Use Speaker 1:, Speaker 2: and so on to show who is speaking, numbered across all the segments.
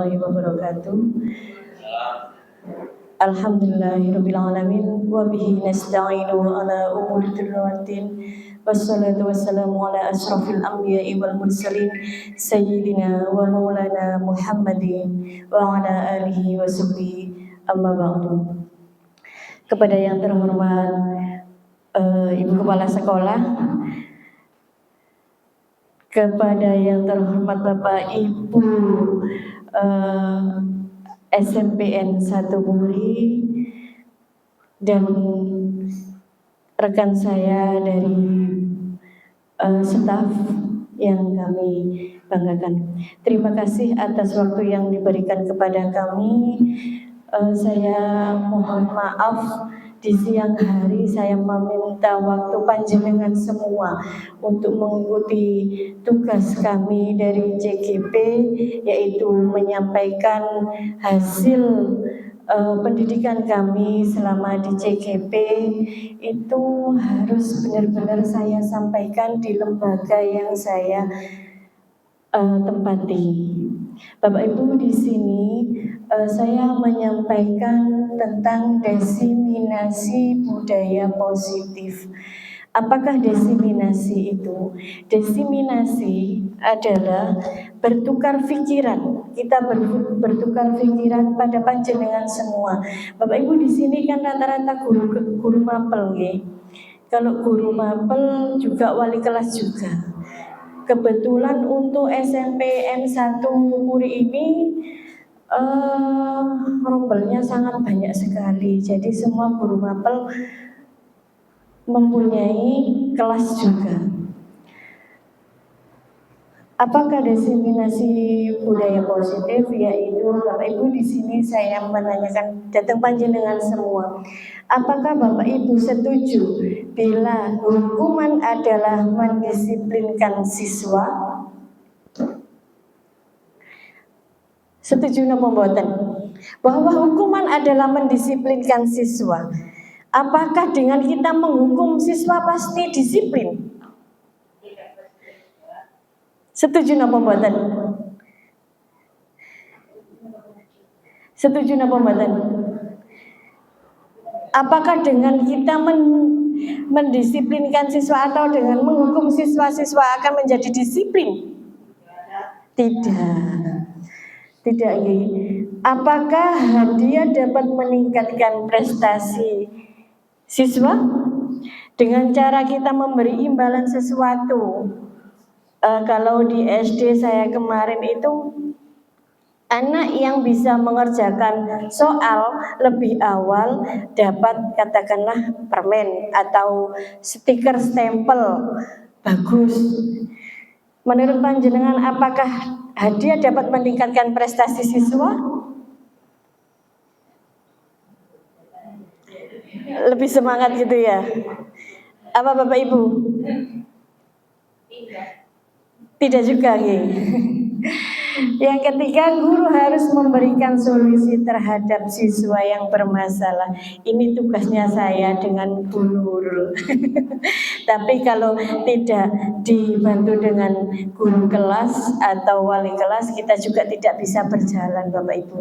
Speaker 1: warahmatullahi wabarakatuh. Alhamdulillahirabbil alamin wa bihi nasta'inu ala umuri dunya wassalatu wassalamu ala asyrafil anbiya'i wal mursalin sayyidina wa maulana Muhammadin wa ala alihi wa sahbihi amma ba'du. Kepada yang terhormat Ibu Kepala Sekolah, kepada yang terhormat Bapak Ibu SMPN 1 Puri dan rekan saya dari staf yang kami banggakan. Terima kasih atas waktu yang diberikan kepada kami. Saya mohon maaf di siang hari saya meminta waktu panjenengan semua untuk mengikuti tugas kami dari CGP, yaitu menyampaikan hasil pendidikan kami selama di CGP. Itu harus benar-benar saya sampaikan di lembaga yang saya tempati. Bapak Ibu, di sini saya menyampaikan tentang diseminasi budaya positif. Apakah diseminasi itu? Diseminasi adalah bertukar pikiran. Kita bertukar pikiran pada panjenengan semua. Bapak Ibu, di sini kan rata-rata guru mapel, ya. Kalau guru mapel juga wali kelas juga. Kebetulan untuk SMPN 1 Puri ini rombelnya sangat banyak sekali. Jadi semua guru mapel mempunyai kelas juga. Apakah diseminasi budaya positif? Yaitu Bapak Ibu, di sini saya menanyakan datang panjenengan semua. Apakah Bapak Ibu setuju bila hukuman adalah mendisiplinkan siswa? Setuju napa mboten? Bahwa hukuman adalah mendisiplinkan siswa. Apakah dengan kita menghukum siswa pasti disiplin? Setuju napa mboten? Setuju napa mboten? Apakah dengan kita mendisiplinkan siswa atau dengan menghukum siswa-siswa akan menjadi disiplin? Tidak. Tidak, ya. Apakah hadiah dapat meningkatkan prestasi siswa? Dengan cara kita memberi imbalan sesuatu. Kalau di SD saya kemarin itu, anak yang bisa mengerjakan soal lebih awal dapat katakanlah permen atau stiker stempel bagus. Menurut panjenengan, apakah hadiah dapat meningkatkan prestasi siswa? Lebih semangat gitu ya? Apa Bapak Ibu? Tidak juga, ya. Yang ketiga, guru harus memberikan solusi terhadap siswa yang bermasalah. Ini tugasnya saya dengan guru. Tapi kalau tidak dibantu dengan guru kelas atau wali kelas, kita juga tidak bisa berjalan, Bapak Ibu.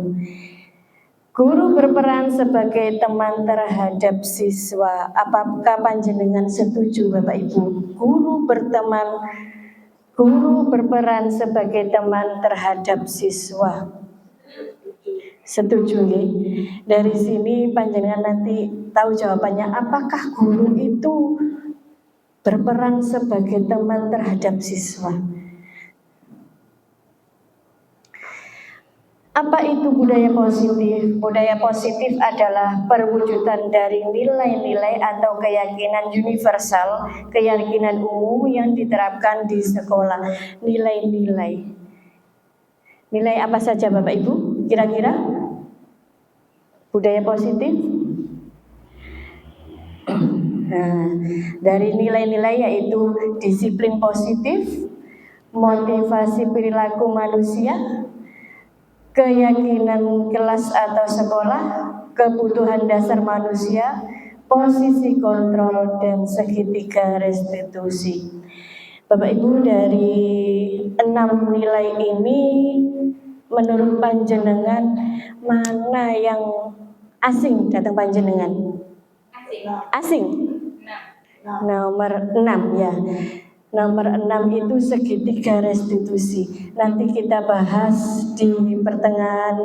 Speaker 1: Guru berperan sebagai teman terhadap siswa. Apakah panjenengan setuju, Bapak Ibu? Guru berperan sebagai teman terhadap siswa. Setuju, ya? Dari sini panjenengan nanti tahu jawabannya. Apakah guru itu berperan sebagai teman terhadap siswa? Apa itu budaya positif? Budaya positif adalah perwujudan dari nilai-nilai atau keyakinan universal, keyakinan umum yang diterapkan di sekolah. Nilai-nilai. Nilai apa saja Bapak Ibu? Kira-kira? Budaya positif? Nah, dari nilai-nilai yaitu disiplin positif, motivasi perilaku manusia, keyakinan kelas atau sekolah, kebutuhan dasar manusia, posisi kontrol, dan segitiga restitusi. Bapak Ibu, dari 6 nilai ini menurut panjenengan mana yang asing datang panjenengan? Asing. Nomor 6 ya. Nomor 6 itu segitiga restitusi. Nanti kita bahas di pertengahan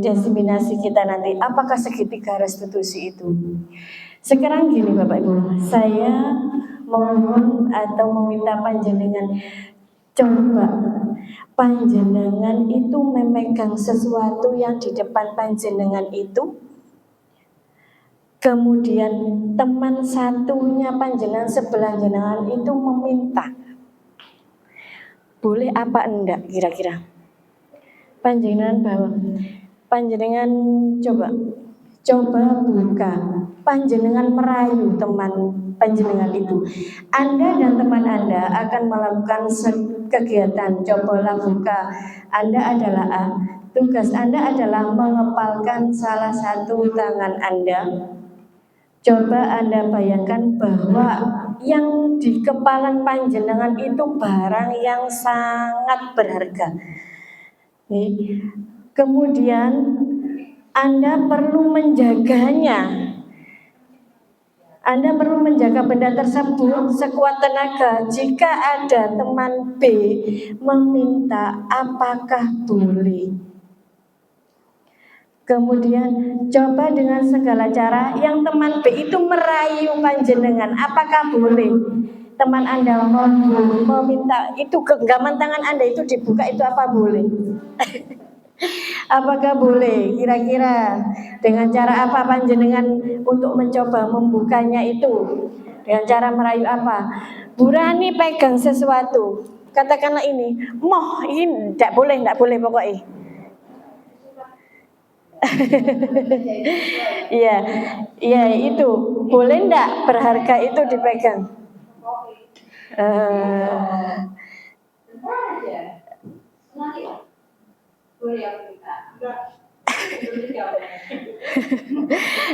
Speaker 1: desiminasi kita nanti. Apakah segitiga restitusi itu? Sekarang gini Bapak Ibu, saya mohon atau meminta panjenengan, coba panjenengan itu memegang sesuatu yang di depan panjenengan itu, kemudian teman satunya panjenengan sebelah jenengan itu meminta, boleh apa enggak kira-kira? Panjenengan bawa, panjenengan coba buka, panjenengan merayu teman panjenengan itu. Anda dan teman Anda akan melakukan kegiatan, cobalah buka. Anda adalah A, tugas Anda adalah mengepalkan salah satu tangan Anda. Coba Anda bayangkan bahwa yang di kepalan panjenengan itu barang yang sangat berharga. Kemudian Anda perlu menjaganya. Anda perlu menjaga benda tersebut sekuat tenaga. Jika ada teman B meminta, apakah boleh? Kemudian coba dengan segala cara yang teman B itu merayu panjenengan, apakah boleh? Teman Anda meminta itu genggaman tangan Anda itu dibuka, itu apa boleh? Apakah boleh? Kira-kira dengan cara apa panjenengan untuk mencoba membukanya itu? Dengan cara merayu apa? Burani pegang sesuatu. Katakanlah ini, moh ini tidak boleh pokoknya. Iya itu boleh ndak berharga itu dipegang?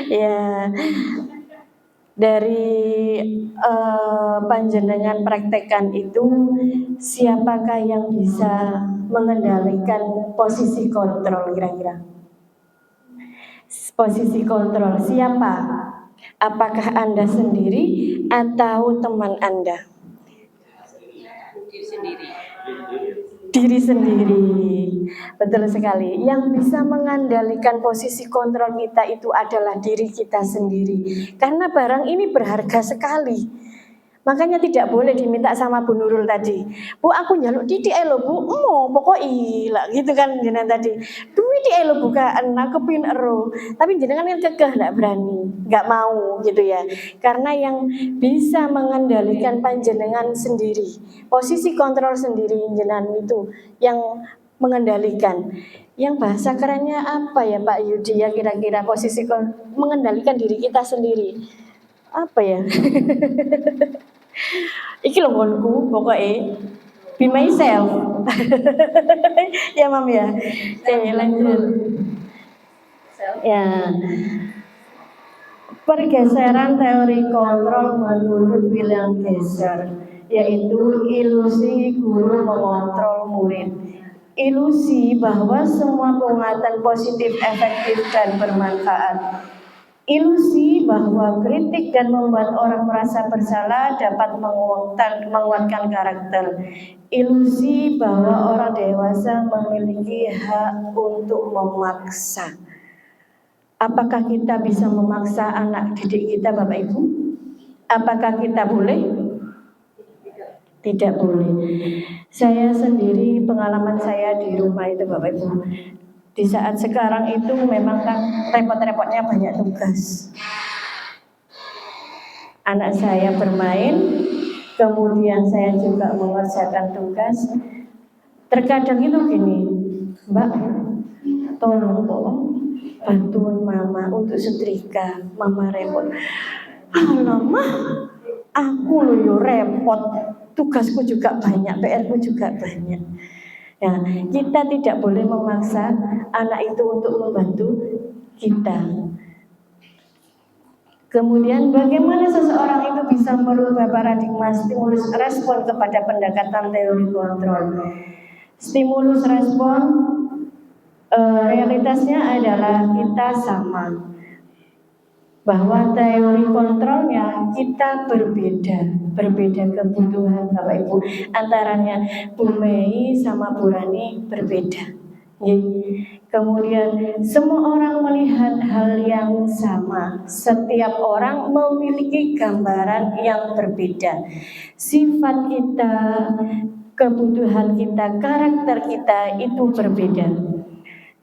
Speaker 1: Ya, dari panjenengan praktekkan itu, siapakah yang bisa mengendalikan posisi kontrol kira-kira? Posisi kontrol siapa? Apakah Anda sendiri atau teman Anda? Diri sendiri. Betul sekali. Yang bisa mengendalikan posisi kontrol kita itu adalah diri kita sendiri. Karena barang ini berharga sekali. Makanya tidak boleh diminta sama Bu Nurul tadi. Bu, aku nyaluk titik lo Bu. Pokoknya gitu kan jenengan tadi. Duit lo bukaan, aku pin ero. Tapi jenengan kan kekeh enggak berani, enggak mau gitu ya. Karena yang bisa mengendalikan panjenengan sendiri. Posisi kontrol sendiri jenengan itu yang mengendalikan. Yang bahasa kerennya apa ya Pak Yudi ya kira-kira posisi mengendalikan diri kita sendiri. Apa ya? Iki lho ngonku pokoknya be myself. Ya Mam ya. Oke, lanjut. Ya. Pergeseran teori kontrol menurut William Geiser, yaitu ilusi guru mengontrol murid. Ilusi bahwa semua penguatan positif efektif dan bermanfaat. Ilusi bahwa kritik dan membuat orang merasa bersalah dapat menguatkan karakter. Ilusi bahwa orang dewasa memiliki hak untuk memaksa. Apakah kita bisa memaksa anak didik kita Bapak Ibu? Apakah kita boleh? Tidak boleh. Saya sendiri pengalaman saya di rumah itu Bapak Ibu. Di saat sekarang itu memang kan repot-repotnya banyak tugas. Anak saya bermain, kemudian saya juga mengerjakan tugas. Terkadang itu gini, Mbak, tolong bantuin Mama untuk setrika, Mama repot. Alamak, aku loh yo repot, tugasku juga banyak, PR-ku juga banyak. Ya, kita tidak boleh memaksa anak itu untuk membantu kita. Kemudian bagaimana seseorang itu bisa merubah paradigma stimulus respon kepada pendekatan teori kontrol? Stimulus respon realitasnya adalah kita sama, bahwa teori kontrolnya kita berbeda kebutuhan Bapak Ibu. Antaranya Bu Mei sama Bu Rani berbeda. Kemudian semua orang melihat hal yang sama. Setiap orang memiliki gambaran yang berbeda. Sifat kita, kebutuhan kita, karakter kita itu berbeda.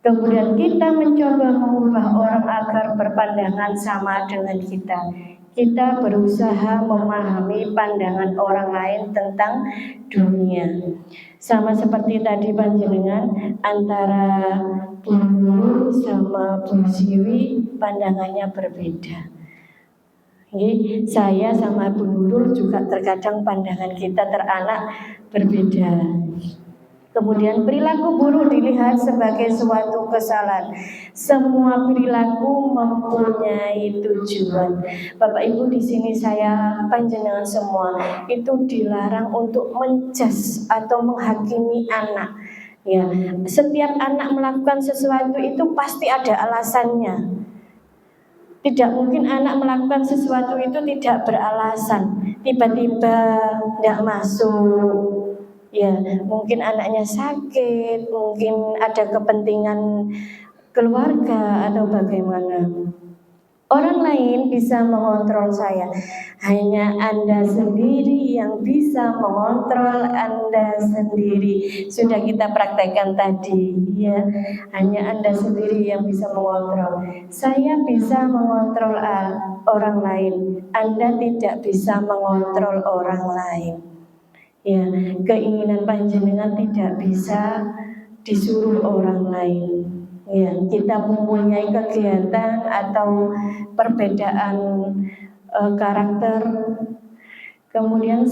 Speaker 1: Kemudian kita mencoba mengubah orang agar berpandangan sama dengan kita. Kita berusaha memahami pandangan orang lain tentang dunia. Sama seperti tadi panjenengan, antara Bu Nurul sama Bu Siwi pandangannya berbeda. Saya sama Bu Nurul juga terkadang pandangan kita teranak berbeda. Kemudian perilaku buruk dilihat sebagai suatu kesalahan. Semua perilaku mempunyai tujuan. Bapak Ibu, di sini saya panjenengan semua itu dilarang untuk menjudge atau menghakimi anak. Ya, setiap anak melakukan sesuatu itu pasti ada alasannya. Tidak mungkin anak melakukan sesuatu itu tidak beralasan. Tiba-tiba tidak masuk. Ya, mungkin anaknya sakit, mungkin ada kepentingan keluarga atau bagaimana. Orang lain bisa mengontrol saya, hanya Anda sendiri yang bisa mengontrol Anda sendiri. Sudah kita praktekkan tadi, ya. Hanya Anda sendiri yang bisa mengontrol. Saya bisa mengontrol orang lain, Anda tidak bisa mengontrol orang lain. Ya, keinginan panjenengan tidak bisa disuruh orang lain. Ya, kita mempunyai kegiatan atau perbedaan karakter. Kemudian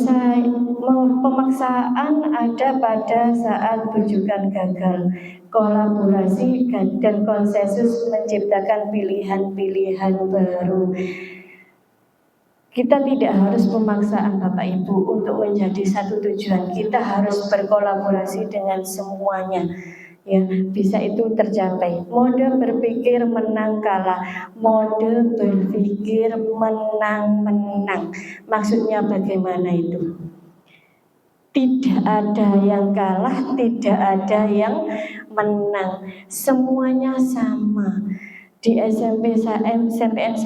Speaker 1: pemaksaan ada pada saat rujukan gagal. Kolaborasi dan konsensus menciptakan pilihan-pilihan baru. Kita tidak harus pemaksaan Bapak Ibu untuk menjadi satu tujuan. Kita harus berkolaborasi dengan semuanya. Ya, bisa itu tercapai. Mode berpikir menang kalah, mode berpikir menang-menang. Maksudnya bagaimana itu? Tidak ada yang kalah, tidak ada yang menang. Semuanya sama. Di SMPN 1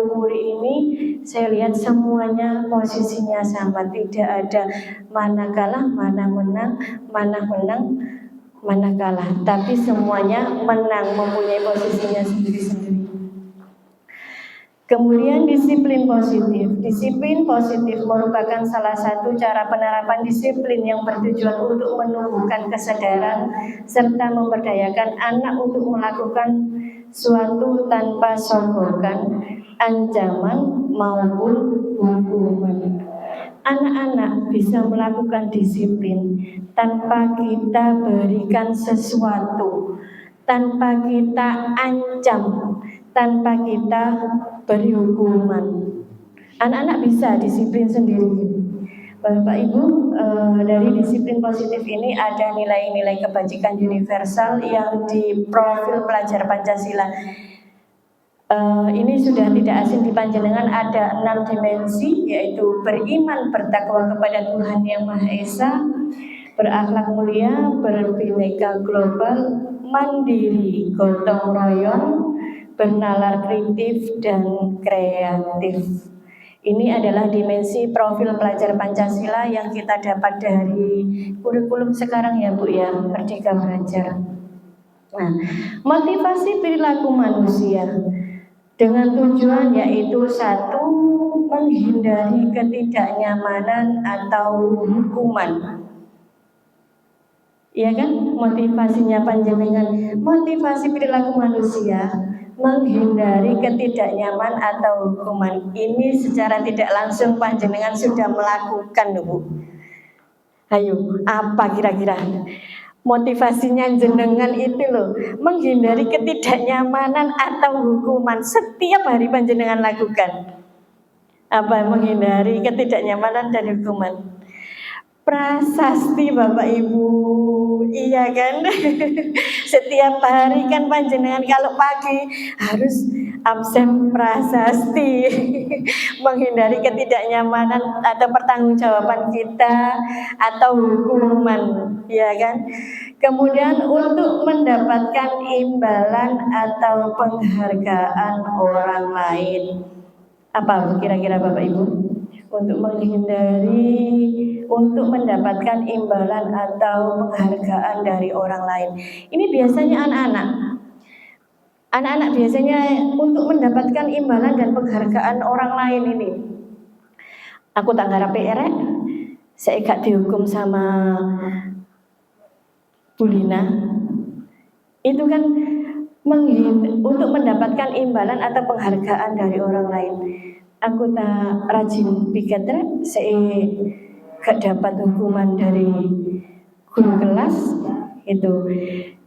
Speaker 1: Muri ini saya lihat semuanya posisinya sama, tidak ada mana kalah, mana menang, mana kalah, tapi semuanya menang, mempunyai posisinya sendiri-sendiri. Kemudian disiplin positif. Disiplin positif merupakan salah satu cara penerapan disiplin yang bertujuan untuk menumbuhkan kesadaran serta memberdayakan anak untuk melakukan suatu tanpa sogokan, ancaman maupun hukuman. Anak-anak bisa melakukan disiplin tanpa kita berikan sesuatu, tanpa kita ancam, tanpa kita beri hukuman. Anak-anak bisa disiplin sendiri. Bapak Ibu, dari disiplin positif ini ada nilai-nilai kebajikan universal yang di profil pelajar Pancasila. Ini sudah tidak asing di panjenengan, ada 6 dimensi, yaitu beriman, bertakwa kepada Tuhan Yang Maha Esa, berakhlak mulia, berbineka global, mandiri, gotong royong, bernalar kritis dan kreatif. Ini adalah dimensi profil pelajar Pancasila yang kita dapat dari kurikulum sekarang ya Bu ya, Merdeka Belajar. Nah, motivasi perilaku manusia dengan tujuan yaitu 1, menghindari ketidaknyamanan atau hukuman. Ya kan, motivasinya panjenengan, motivasi perilaku manusia menghindari ketidaknyaman atau hukuman. Ini secara tidak langsung panjenengan sudah melakukan, Bu. Ayo, apa kira-kira motivasinya jenengan itu loh, menghindari ketidaknyamanan atau hukuman. Setiap hari panjenengan lakukan. Apa menghindari ketidaknyamanan dan hukuman? prasasti Bapak Ibu, iya kan? Setiap hari kan panjenengan kalau pagi harus absen prasasti, menghindari ketidaknyamanan atau pertanggungjawaban kita atau hukuman, ya kan? Kemudian untuk mendapatkan imbalan atau penghargaan orang lain, apa kira-kira Bapak Ibu? Untuk mendapatkan imbalan atau penghargaan dari orang lain. Ini biasanya anak-anak. Anak-anak biasanya untuk mendapatkan imbalan dan penghargaan orang lain ini. Aku tak ngarep PR, saya gak dihukum sama Bu Lina. Itu kan untuk mendapatkan imbalan atau penghargaan dari orang lain. Aku tak rajin piket, saya gak dapat hukuman dari guru kelas. Itu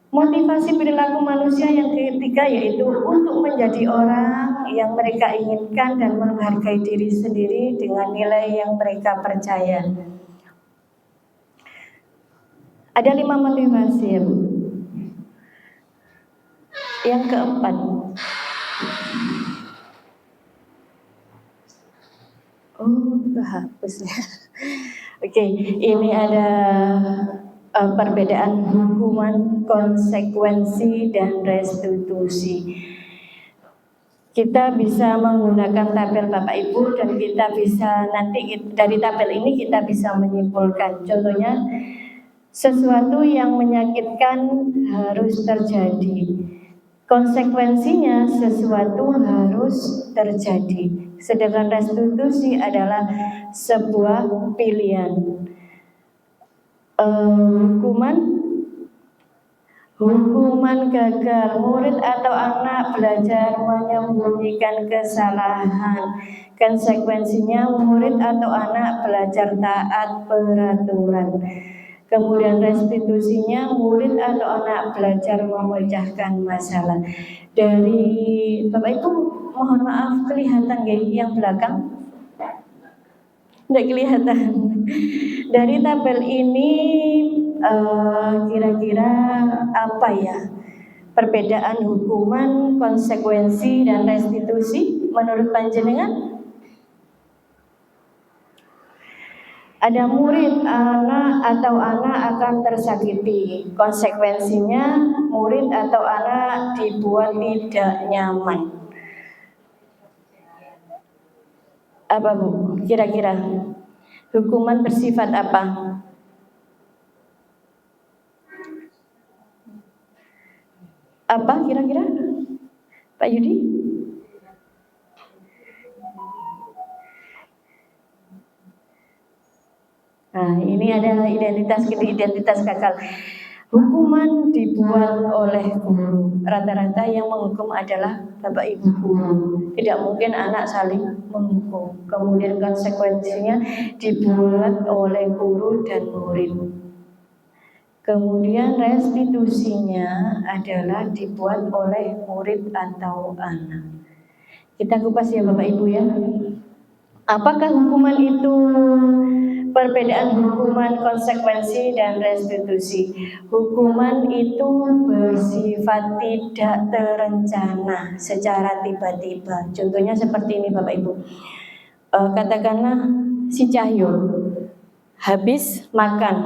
Speaker 1: motivasi perilaku manusia yang ketiga yaitu untuk menjadi orang yang mereka inginkan dan menghargai diri sendiri dengan nilai yang mereka percaya. Ada 5 motivasi ya Bu. Yang keempat, hapusnya. Oke, ini ada perbedaan hukuman, konsekuensi, dan restitusi. Kita bisa menggunakan tabel Bapak Ibu dan kita bisa nanti dari tabel ini kita bisa menyimpulkan. Contohnya, sesuatu yang menyakitkan harus terjadi. Konsekuensinya sesuatu harus terjadi. Sedangkan restitusi adalah sebuah pilihan. Hukuman gagal, murid atau anak belajar menyembunyikan kesalahan. Konsekuensinya murid atau anak belajar taat peraturan. Kemudian restitusinya murid atau anak belajar memecahkan masalah. Dari Bapak Ibu mohon maaf kelihatan gak yang belakang? Tidak kelihatan. Dari tabel ini kira-kira apa ya perbedaan hukuman, konsekuensi, dan restitusi menurut panjenengan? Ada murid, anak atau anak akan tersakiti. Konsekuensinya murid atau anak dibuat tidak nyaman. Apa Bu? Kira-kira hukuman bersifat apa? Apa kira-kira Pak Yudi? Nah, ini ada identitas gagal. Hukuman dibuat oleh guru. Rata-rata yang menghukum adalah Bapak Ibu guru. Tidak mungkin anak saling menghukum. Kemudian konsekuensinya dibuat oleh guru dan murid. Kemudian restitusinya adalah dibuat oleh murid atau anak. Kita kupas ya Bapak Ibu ya. Apakah hukuman itu perbedaan hukuman, konsekuensi, dan restitusi? Hukuman itu bersifat tidak terencana secara tiba-tiba. Contohnya seperti ini Bapak Ibu. Katakanlah si Cahyo habis makan.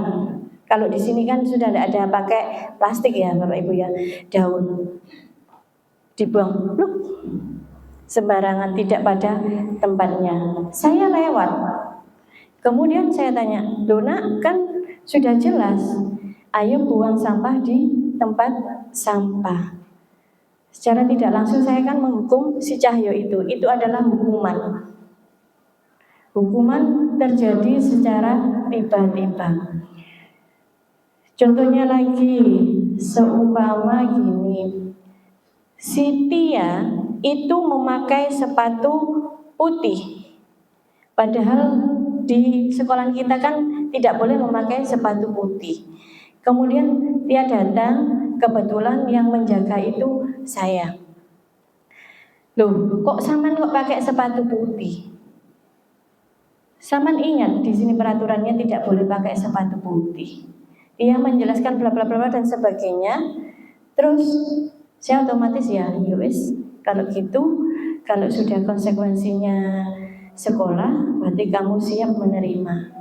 Speaker 1: Kalau di sini kan sudah tidak ada pakai plastik ya Bapak Ibu ya, daun dibuang, pluk, sembarangan tidak pada tempatnya. Saya lewat. Kemudian saya tanya, Dona kan sudah jelas, ayo buang sampah di tempat sampah. Secara tidak langsung saya kan menghukum si Cahyo itu adalah hukuman. Hukuman terjadi secara tiba-tiba. Contohnya lagi, seumpama gini, si Tia itu memakai sepatu putih, padahal di sekolah kita kan tidak boleh memakai sepatu putih. Kemudian Tia datang, kebetulan yang menjaga itu saya. Loh, kok sampean kok pakai sepatu putih? Saman ingat di sini peraturannya tidak boleh pakai sepatu putih. Dia menjelaskan bla bla bla dan sebagainya. Terus saya otomatis ya wis, kalau gitu, kalau sudah konsekuensinya sekolah, berarti kamu siap menerima.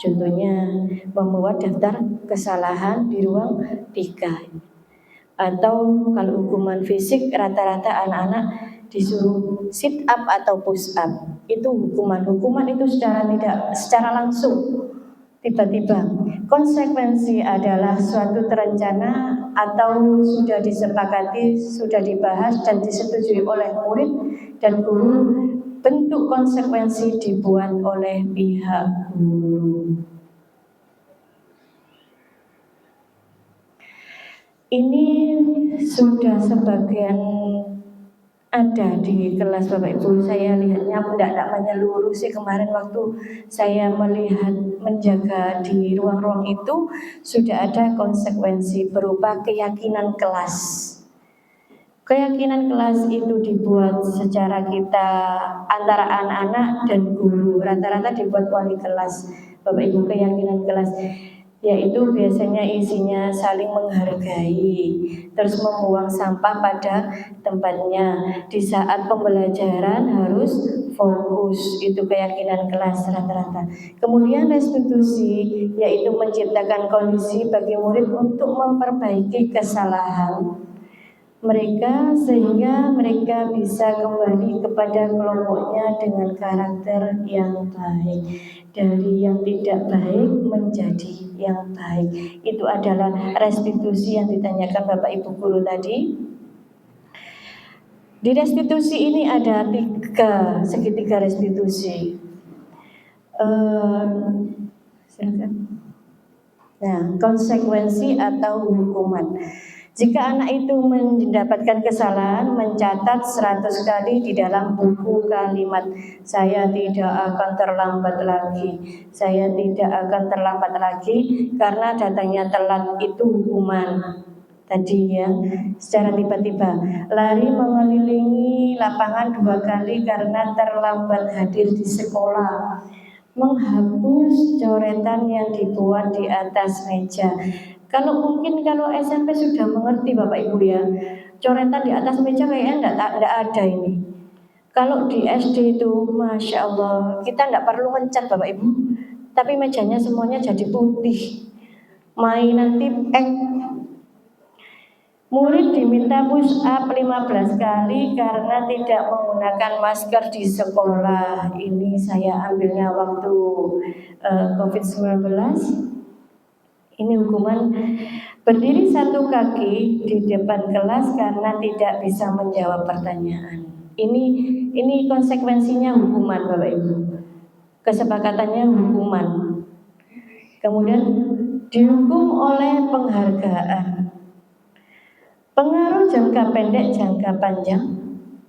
Speaker 1: Contohnya membuat daftar kesalahan di ruang 3. Atau kalau hukuman fisik rata-rata anak-anak disuruh sit up atau push up. Itu hukuman itu secara langsung, tiba-tiba. Konsekuensi adalah suatu terencana atau sudah disepakati, sudah dibahas dan disetujui oleh murid dan guru. Bentuk konsekuensi dibuat oleh pihak guru. Ini sudah sebagian ada di kelas Bapak Ibu. Saya lihatnya tidak menyeluruh sih. Kemarin waktu saya melihat menjaga di ruang-ruang itu, sudah ada konsekuensi berupa keyakinan kelas. Keyakinan kelas itu dibuat secara kita antara anak-anak dan guru. Rata-rata dibuat wali kelas. Bapak Ibu, keyakinan kelas yaitu biasanya isinya saling menghargai, terus membuang sampah pada tempatnya. Di saat pembelajaran harus fokus, itu keyakinan kelas rata-rata. Kemudian restitusi, yaitu menciptakan kondisi bagi murid untuk memperbaiki kesalahan mereka sehingga mereka bisa kembali kepada kelompoknya dengan karakter yang baik, dari yang tidak baik menjadi yang baik. Itu adalah restitusi yang ditanyakan Bapak Ibu guru tadi. Di restitusi ini ada segitiga restitusi. Nah, konsekuensi atau hukuman. Jika anak itu mendapatkan kesalahan, mencatat 100 kali di dalam buku kalimat, saya tidak akan terlambat lagi, saya tidak akan terlambat lagi, karena datangnya telat itu hukuman. Tadi ya, secara tiba-tiba lari mengelilingi lapangan 2 kali karena terlambat hadir di sekolah, menghapus coretan yang dibuat di atas meja. Kalau SMP sudah mengerti Bapak Ibu ya, coretan di atas meja kayaknya enggak ada ini. Kalau di SD itu Masya Allah, kita enggak perlu ngecat Bapak Ibu, tapi mejanya semuanya jadi putih. Mainan tipek. Murid diminta push up 15 kali karena tidak menggunakan masker di sekolah. Ini saya ambilnya waktu COVID-19. Ini hukuman berdiri 1 kaki di depan kelas karena tidak bisa menjawab pertanyaan. Ini konsekuensinya hukuman Bapak Ibu. Kesepakatannya hukuman. Kemudian dihukum oleh penghargaan. Pengaruh jangka pendek, jangka panjang.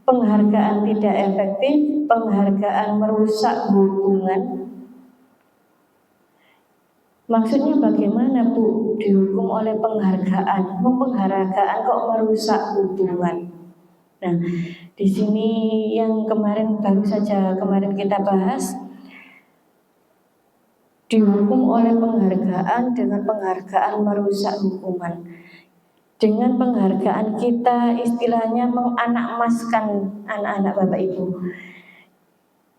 Speaker 1: Penghargaan tidak efektif, penghargaan merusak hubungan. Maksudnya bagaimana Bu dihukum oleh penghargaan? Penghargaan kok merusak hubungan? Nah, di sini yang baru saja kita bahas, dihukum oleh penghargaan dengan penghargaan merusak hubungan. Dengan penghargaan kita istilahnya menganakmaskan anak-anak Bapak Ibu.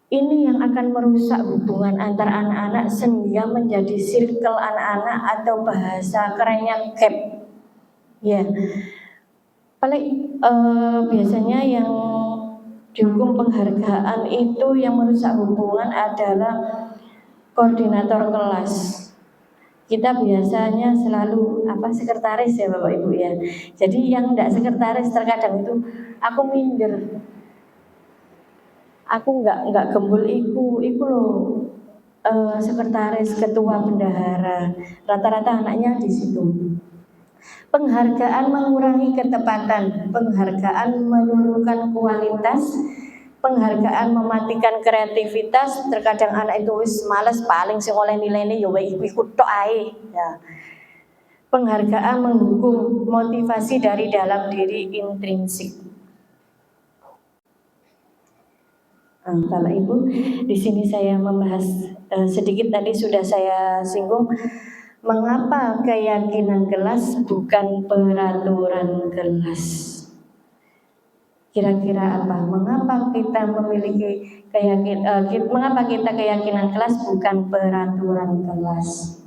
Speaker 1: Ini yang akan merusak hubungan antar anak-anak sehingga menjadi circle anak-anak atau bahasa kerennya gap. Ya, paling biasanya yang dihukum penghargaan itu yang merusak hubungan adalah koordinator kelas. Kita biasanya selalu sekretaris ya Bapak Ibu ya. Jadi yang tidak sekretaris terkadang itu aku minder. Aku nggak gembul iku loh sekretaris ketua bendahara. Rata-rata anaknya di situ. Penghargaan mengurangi ketepatan, penghargaan menurunkan kualitas, penghargaan mematikan kreativitas. Terkadang anak itu malas paling sing oleh nilai ya iku tok ae. Ya. Penghargaan menghukum motivasi dari dalam diri intrinsik. Bapak Ibu, di sini saya membahas sedikit tadi sudah saya singgung mengapa keyakinan kelas bukan peraturan kelas. Kira-kira apa? Mengapa kita memiliki mengapa kita keyakinan kelas bukan peraturan kelas?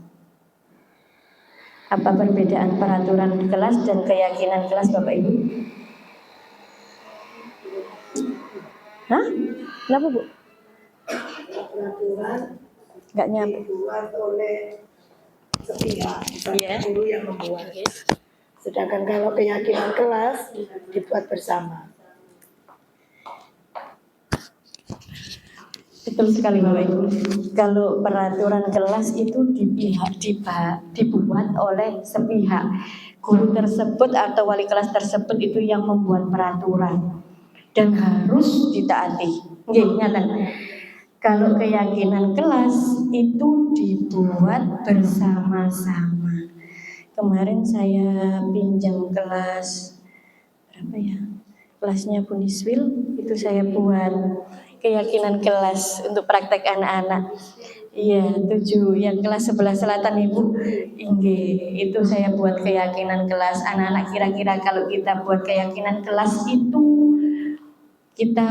Speaker 1: Apa perbedaan peraturan kelas dan keyakinan kelas, Bapak Ibu? Hah? Kenapa, Bu?
Speaker 2: Peraturan
Speaker 1: Nggak nyampe.
Speaker 2: dibuat oleh sepihak,
Speaker 1: Iya.
Speaker 2: guru yang membuat. Sedangkan kalau keyakinan kelas dibuat bersama.
Speaker 1: Betul sekali Bapak Ibu. Kalau peraturan kelas itu dibuat oleh sepihak. Guru tersebut atau wali kelas tersebut itu yang membuat peraturan dan harus ditaati. Nggih, ngaten. Kalau keyakinan kelas itu dibuat bersama-sama. Kemarin saya pinjam kelas berapa ya? Kelasnya Bu Niswil, itu saya buat keyakinan kelas untuk praktek anak-anak. Iya, 7 yang kelas sebelah selatan Ibu. Itu saya buat keyakinan kelas anak-anak. Kira-kira kalau kita buat keyakinan kelas itu kita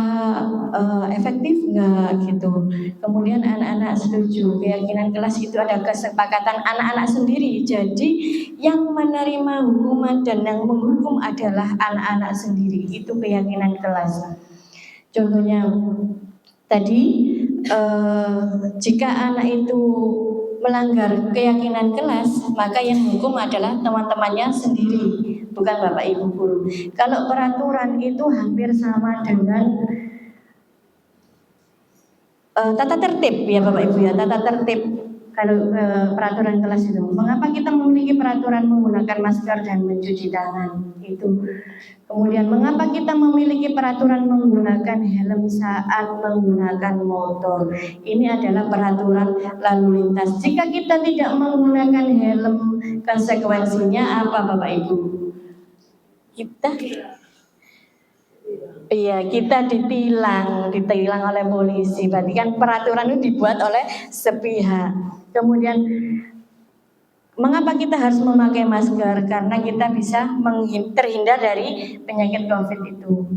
Speaker 1: efektif nggak gitu. Kemudian anak-anak setuju. Keyakinan kelas itu ada kesepakatan anak-anak sendiri. Jadi yang menerima hukuman dan yang menghukum adalah anak-anak sendiri. Itu keyakinan kelas. Contohnya tadi jika anak itu melanggar keyakinan kelas, maka yang hukum adalah teman-temannya sendiri, bukan Bapak Ibu guru. Kalau peraturan itu hampir sama dengan tata tertib ya Bapak Ibu ya, tata tertib. Kalau peraturan kelas itu, mengapa kita memiliki peraturan menggunakan masker dan mencuci tangan itu? Kemudian mengapa kita memiliki peraturan menggunakan helm saat menggunakan motor? Ini adalah peraturan lalu lintas. Jika kita tidak menggunakan helm, konsekuensinya apa Bapak Ibu? Kita ditilang oleh polisi. Berarti kan peraturan itu dibuat oleh sepihak. Kemudian mengapa kita harus memakai masker? Karena kita bisa terhindar dari penyakit COVID itu.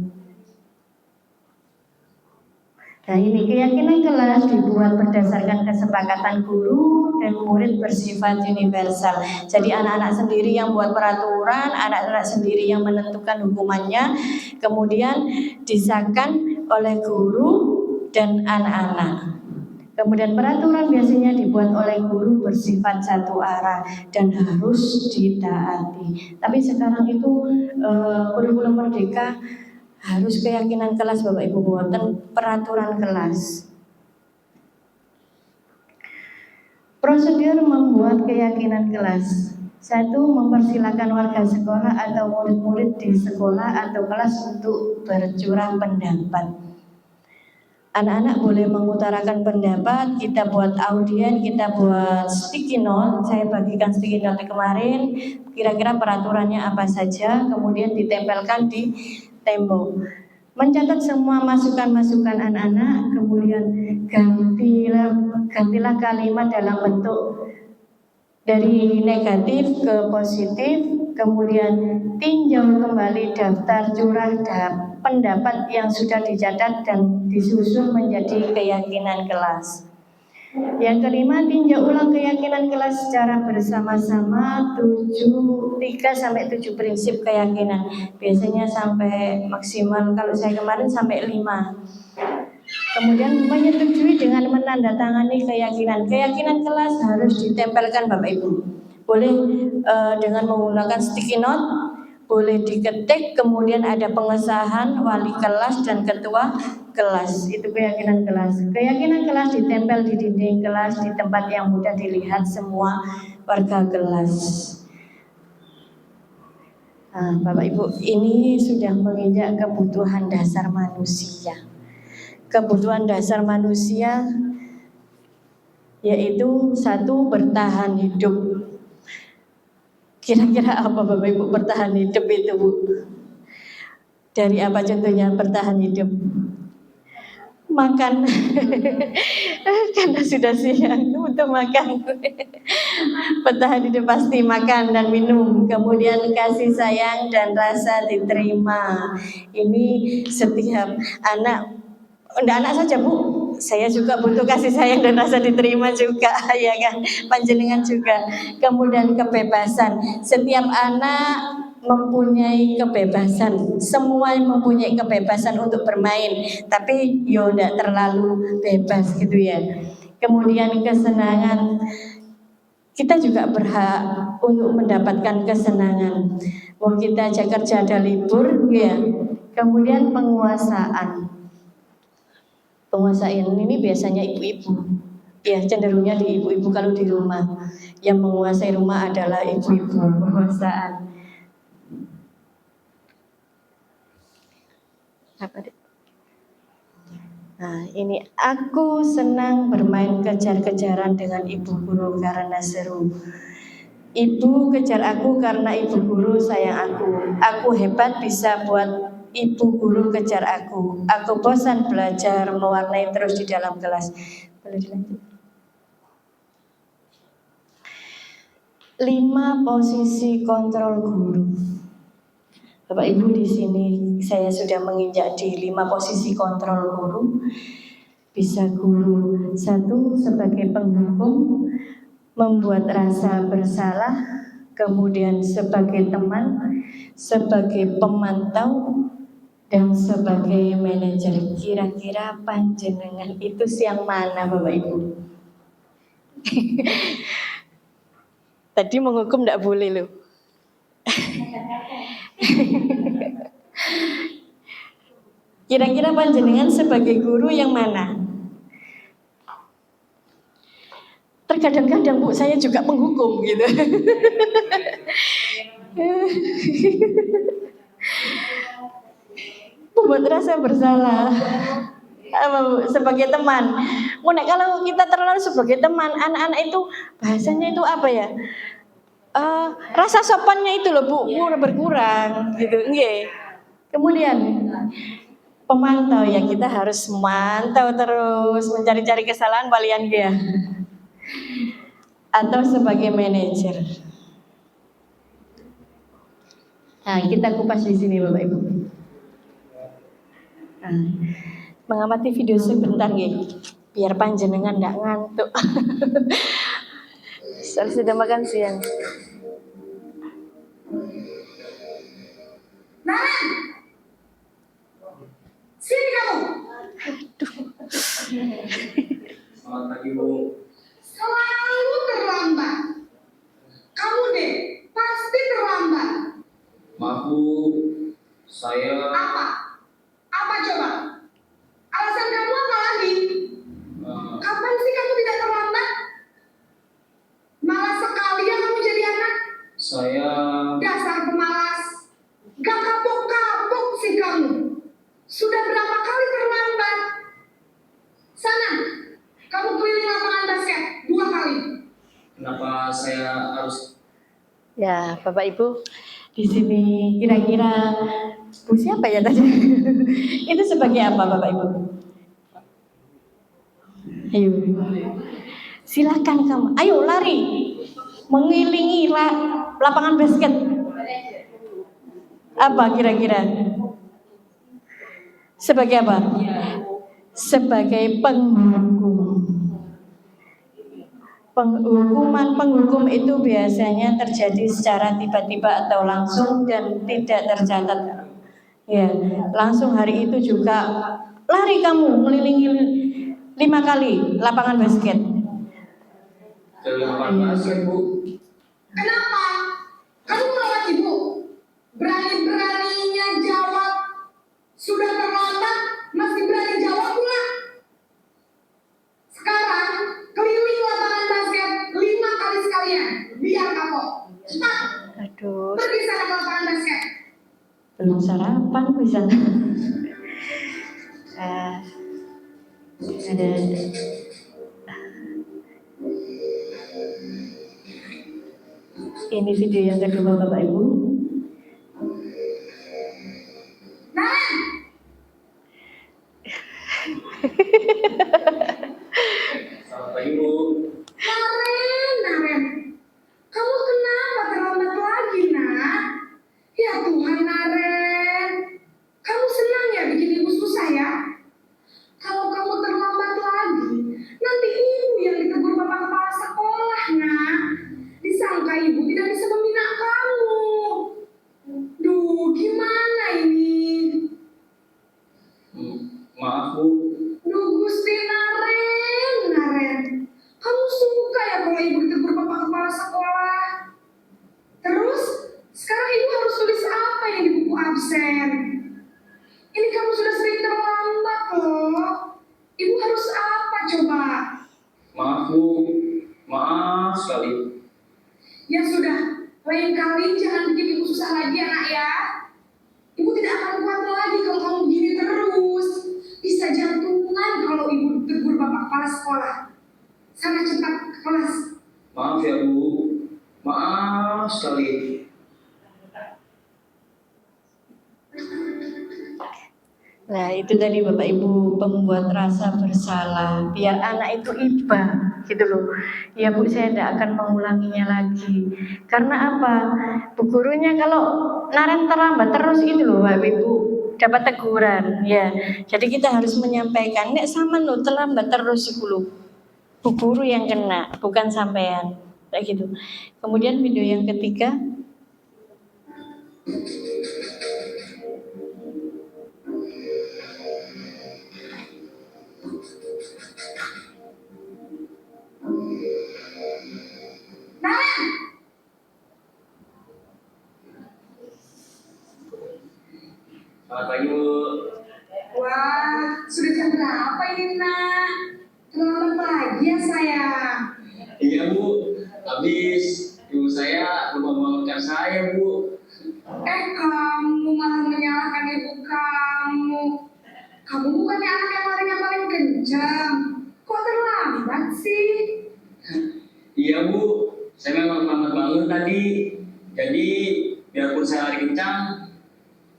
Speaker 1: Nah ini keyakinan kelas dibuat berdasarkan kesepakatan guru dan murid bersifat universal. Jadi anak-anak sendiri yang buat peraturan, anak-anak sendiri yang menentukan hukumannya, kemudian disahkan oleh guru dan anak-anak. Kemudian peraturan biasanya dibuat oleh guru bersifat satu arah dan harus ditaati. Tapi sekarang itu kurikulum merdeka harus keyakinan kelas Bapak Ibu buatan peraturan kelas. Prosedur membuat keyakinan kelas. 1. Mempersilakan warga sekolah atau murid-murid di sekolah atau kelas untuk bercurah pendapat. Anak-anak boleh mengutarakan pendapat, kita buat audien, kita buat sticky note. Saya bagikan sticky note kemarin, kira-kira peraturannya apa saja, kemudian ditempelkan di tembok. Mencatat semua masukan-masukan anak-anak, kemudian gantilah kalimat dalam bentuk dari negatif ke positif, kemudian tinjau kembali daftar curah pendapat yang sudah dicatat dan disusun menjadi keyakinan kelas. Yang kelima, tinjau ulang keyakinan kelas secara bersama-sama 3-7 prinsip keyakinan. Biasanya sampai maksimal, kalau saya kemarin sampai 5. Kemudian menyetujui dengan menandatangani keyakinan. Keyakinan kelas harus ditempelkan Bapak Ibu. Boleh dengan menggunakan sticky note, boleh diketik, kemudian ada pengesahan wali kelas dan ketua kelas. Itu keyakinan kelas. Keyakinan kelas ditempel di dinding kelas di tempat yang mudah dilihat semua warga kelas. Bapak Ibu, ini sudah menginjak kebutuhan dasar manusia. Kebutuhan dasar manusia yaitu 1, bertahan hidup. Kira-kira apa Bapak Ibu bertahan hidup itu Bu? Dari apa contohnya bertahan hidup? makan karena sudah siang untuk makan. Petani itu pasti makan dan minum, kemudian kasih sayang dan rasa diterima. Ini setiap anak, enggak anak saja Bu, saya juga butuh kasih sayang dan rasa diterima juga, ya kan, panjenengan juga. Kemudian kebebasan, setiap anak mempunyai kebebasan, semua mempunyai kebebasan untuk bermain, tapi yo tidak terlalu bebas gitu ya. Kemudian kesenangan, kita juga berhak untuk mendapatkan kesenangan. Mau kita aja kerja ada libur, ya. Kemudian penguasaan. Penguasaan ini biasanya ibu-ibu. Ya, cenderungnya di ibu-ibu kalau di rumah. Yang menguasai rumah adalah ibu-ibu. Penguasaan. Apa deh? Nah, ini aku senang bermain kejar-kejaran dengan ibu guru karena seru. Ibu kejar aku karena ibu guru sayang aku. Aku hebat bisa buat ibu guru kejar aku. Aku bosan belajar mewarnai terus di dalam kelas. Boleh dilanjut? 5 posisi kontrol guru. Bapak Ibu, di sini saya sudah menginjak di 5 posisi kontrol guru. Bisa guru 1 sebagai penghukum, membuat rasa bersalah, kemudian sebagai teman, sebagai pemantau, dan sebagai manajer. Kira-kira panjenengan itu siang mana Bapak Ibu? Tadi menghukum tidak boleh loh. Kira-kira panjenengan sebagai guru yang mana? Terkadang-kadang Bu, saya juga penghukum gitu. Membuat rasa bersalah. Sebagai teman. Kalau kita terlalu sebagai teman, anak-anak itu bahasanya itu apa ya? Rasa sopannya itu loh Bu, berkurang gitu. Nggih. Kemudian pemantau, ya kita harus memantau terus, mencari-cari kesalahan balian dia. Atau sebagai manajer. Nah, kita kupas di sini Bapak Ibu. Nah, mengamati video sebentar nggih, biar panjenengan enggak ngantuk. Saya sudah makan siang.
Speaker 3: Naran, sini kamu.
Speaker 4: Selamat pagi Bu.
Speaker 3: Selalu terlambat. Kamu deh, pasti terlambat.
Speaker 4: Maaf Bu, saya
Speaker 3: Apa? Apa coba? Alasan kamu apa lagi? Kapan sih kamu tidak terlambat? Malas sekali ya kamu jadi anak.
Speaker 4: saya
Speaker 3: Dasar pemalas. Gak kapok-kapok sih kamu. Sudah berapa kali terlambat? Sana, kamu keliling lapangan basket 2 kali.
Speaker 4: kenapa saya harus
Speaker 1: Ya, Bapak Ibu, di sini kira-kira Bu siapa ya tadi? Itu sebagai apa Bapak Ibu? Ayo, silakan kamu. Ayo lari, mengelilingi lapangan basket. Apa kira-kira? Sebagai apa? Sebagai penghukum. Penghukum itu biasanya terjadi secara tiba-tiba atau langsung dan tidak tercatat. Ya, langsung hari itu juga lari kamu mengelilingi 5 kali lapangan basket.
Speaker 4: ke lapangan basket Bu?
Speaker 3: Kenapa? Kamu merawat ibu? Berani-beraninya jawab. Sudah terlambat, masih berani jawab pula. Sekarang, keliling lapangan basket 5 kali sekalian. Biar kapok. Cepat,
Speaker 1: Aduh,
Speaker 3: pergi sana ke lapangan basket.
Speaker 1: belum sarapan bisa. Ada. Ini video yang kedua Bapak Ibu.
Speaker 3: Naran!
Speaker 4: Maaf Bu, maaf sekali.
Speaker 3: Ya sudah, lain kali jangan bikin ibu susah lagi ya nak ya. Ibu tidak akan kuat lagi kalau kamu begini terus. Bisa jantungan kalau ibu tegur bapak kepala sekolah. Sana cepat ke kelas.
Speaker 4: Maaf ya Bu, maaf sekali.
Speaker 1: Nah, itu tadi Bapak Ibu pembuat rasa bersalah biar anak itu iba gitu loh. Ya Bu, saya tidak akan mengulanginya lagi. Karena apa? Bu gurunya kalau Naren terlambat terus itu loh Bapak Ibu dapat teguran ya. Jadi kita harus menyampaikan nek sama lo terlambat terus iku lho. Bu guru yang kena, bukan sampean. Kayak gitu. Kemudian video yang ketiga.
Speaker 3: Naren!
Speaker 4: Selamat pagi Bu.
Speaker 3: Wah, sudah jam berapa ini nak? Terlambat lagi ya sayang.
Speaker 4: Iya Bu, habis ibu saya lupa membangunkan saya Bu.
Speaker 3: Kamu malah menyalahkan ibu kamu. Kamu bukannya anak yang larinya paling kencang. Kok terlambat sih?
Speaker 4: Iya Bu, saya memang lambat bangun tadi. Jadi biarpun saya lari kencang,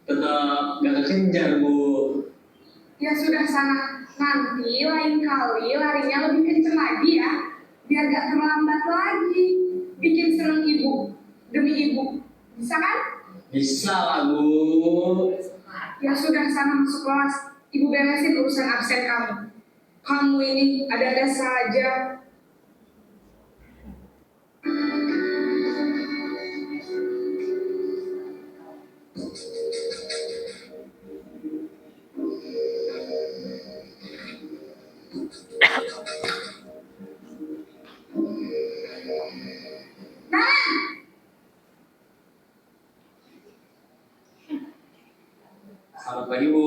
Speaker 4: tetap gak kekejar Bu.
Speaker 3: Ya sudah sana, nanti lain kali larinya lebih kencang lagi ya. Biar gak terlambat lagi. Bikin seneng ibu, demi ibu. Bisa kan?
Speaker 4: Bisa lah Bu.
Speaker 3: Ya sudah sana masuk kelas. Ibu beresin urusan absen kamu. Kamu ini ada-ada saja.
Speaker 4: Selamat pagi Bu.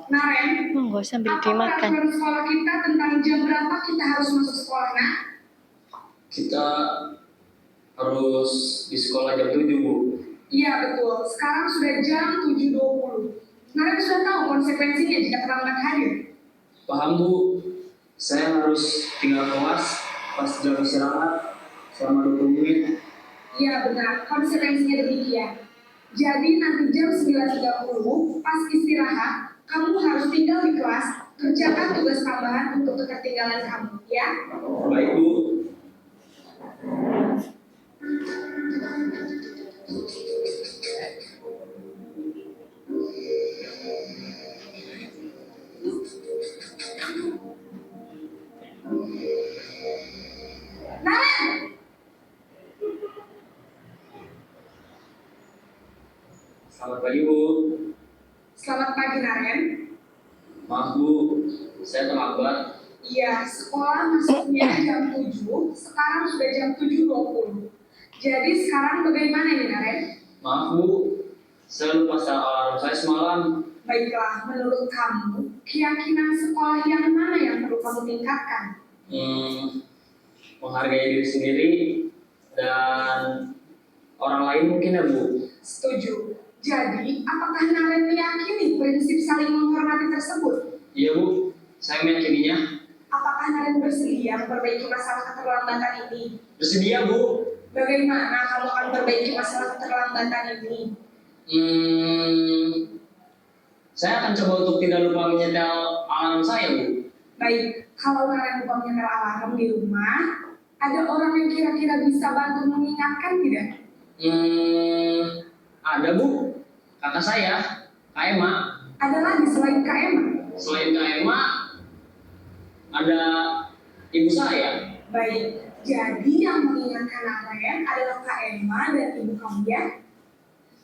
Speaker 3: Naren,
Speaker 1: Monggo sambil
Speaker 3: apa
Speaker 1: dimakan.
Speaker 3: peraturan sekolah kita tentang jam berapa kita harus masuk sekolah, nak?
Speaker 4: Kita harus di sekolah jam 7 Bu.
Speaker 3: Iya betul, sekarang sudah jam 7.20. Naren sudah tahu konsekuensinya jika terlambat hadir.
Speaker 4: Paham Bu, saya harus tinggal kelas pas jam istirahat selama 20 menit.
Speaker 3: Iya benar, konsekuensinya demikian. Jadi nanti jam 9.30 pas istirahat, kamu harus tinggal di kelas, kerjakan tugas tambahan untuk ketertinggalan kamu, ya?
Speaker 4: Baik Bu.
Speaker 3: Naren!
Speaker 4: Selamat pagi Bu.
Speaker 3: Selamat pagi Naren.
Speaker 4: Maaf Bu, saya terlambat.
Speaker 3: Iya, sekolah masuknya jam 7, sekarang sudah jam 7.20. Jadi sekarang bagaimana ini Naren?
Speaker 4: Maaf Bu, saya lupa start alarm saya semalam.
Speaker 3: Baiklah, menurut kamu, keyakinan sekolah yang mana yang perlu kamu tingkatkan?
Speaker 4: Menghargai diri sendiri dan orang lain mungkin ya Bu.
Speaker 3: Setuju. Jadi, apakah Naren meyakini prinsip saling menghormati tersebut?
Speaker 4: Iya Bu, saya meyakininya.
Speaker 3: Apakah Naren bersedia memperbaiki masalah keterlambatan ini?
Speaker 4: Bersedia Bu.
Speaker 3: Bagaimana kamu akan memperbaiki masalah keterlambatan ini?
Speaker 4: Saya akan coba untuk tidak lupa menyetel alarm saya Bu.
Speaker 3: Baik, kalau Naren lupa menyetel alarm di rumah, ada orang yang kira-kira bisa bantu mengingatkan tidak?
Speaker 4: Ada Bu, kakak saya, Kak Emma.
Speaker 3: Ada lagi selain Kak Emma?
Speaker 4: Selain Kak Emma, ada ibu saya.
Speaker 3: Baik, jadi yang mengingatkan Naren adalah Kak Emma dan ibu kamu ya?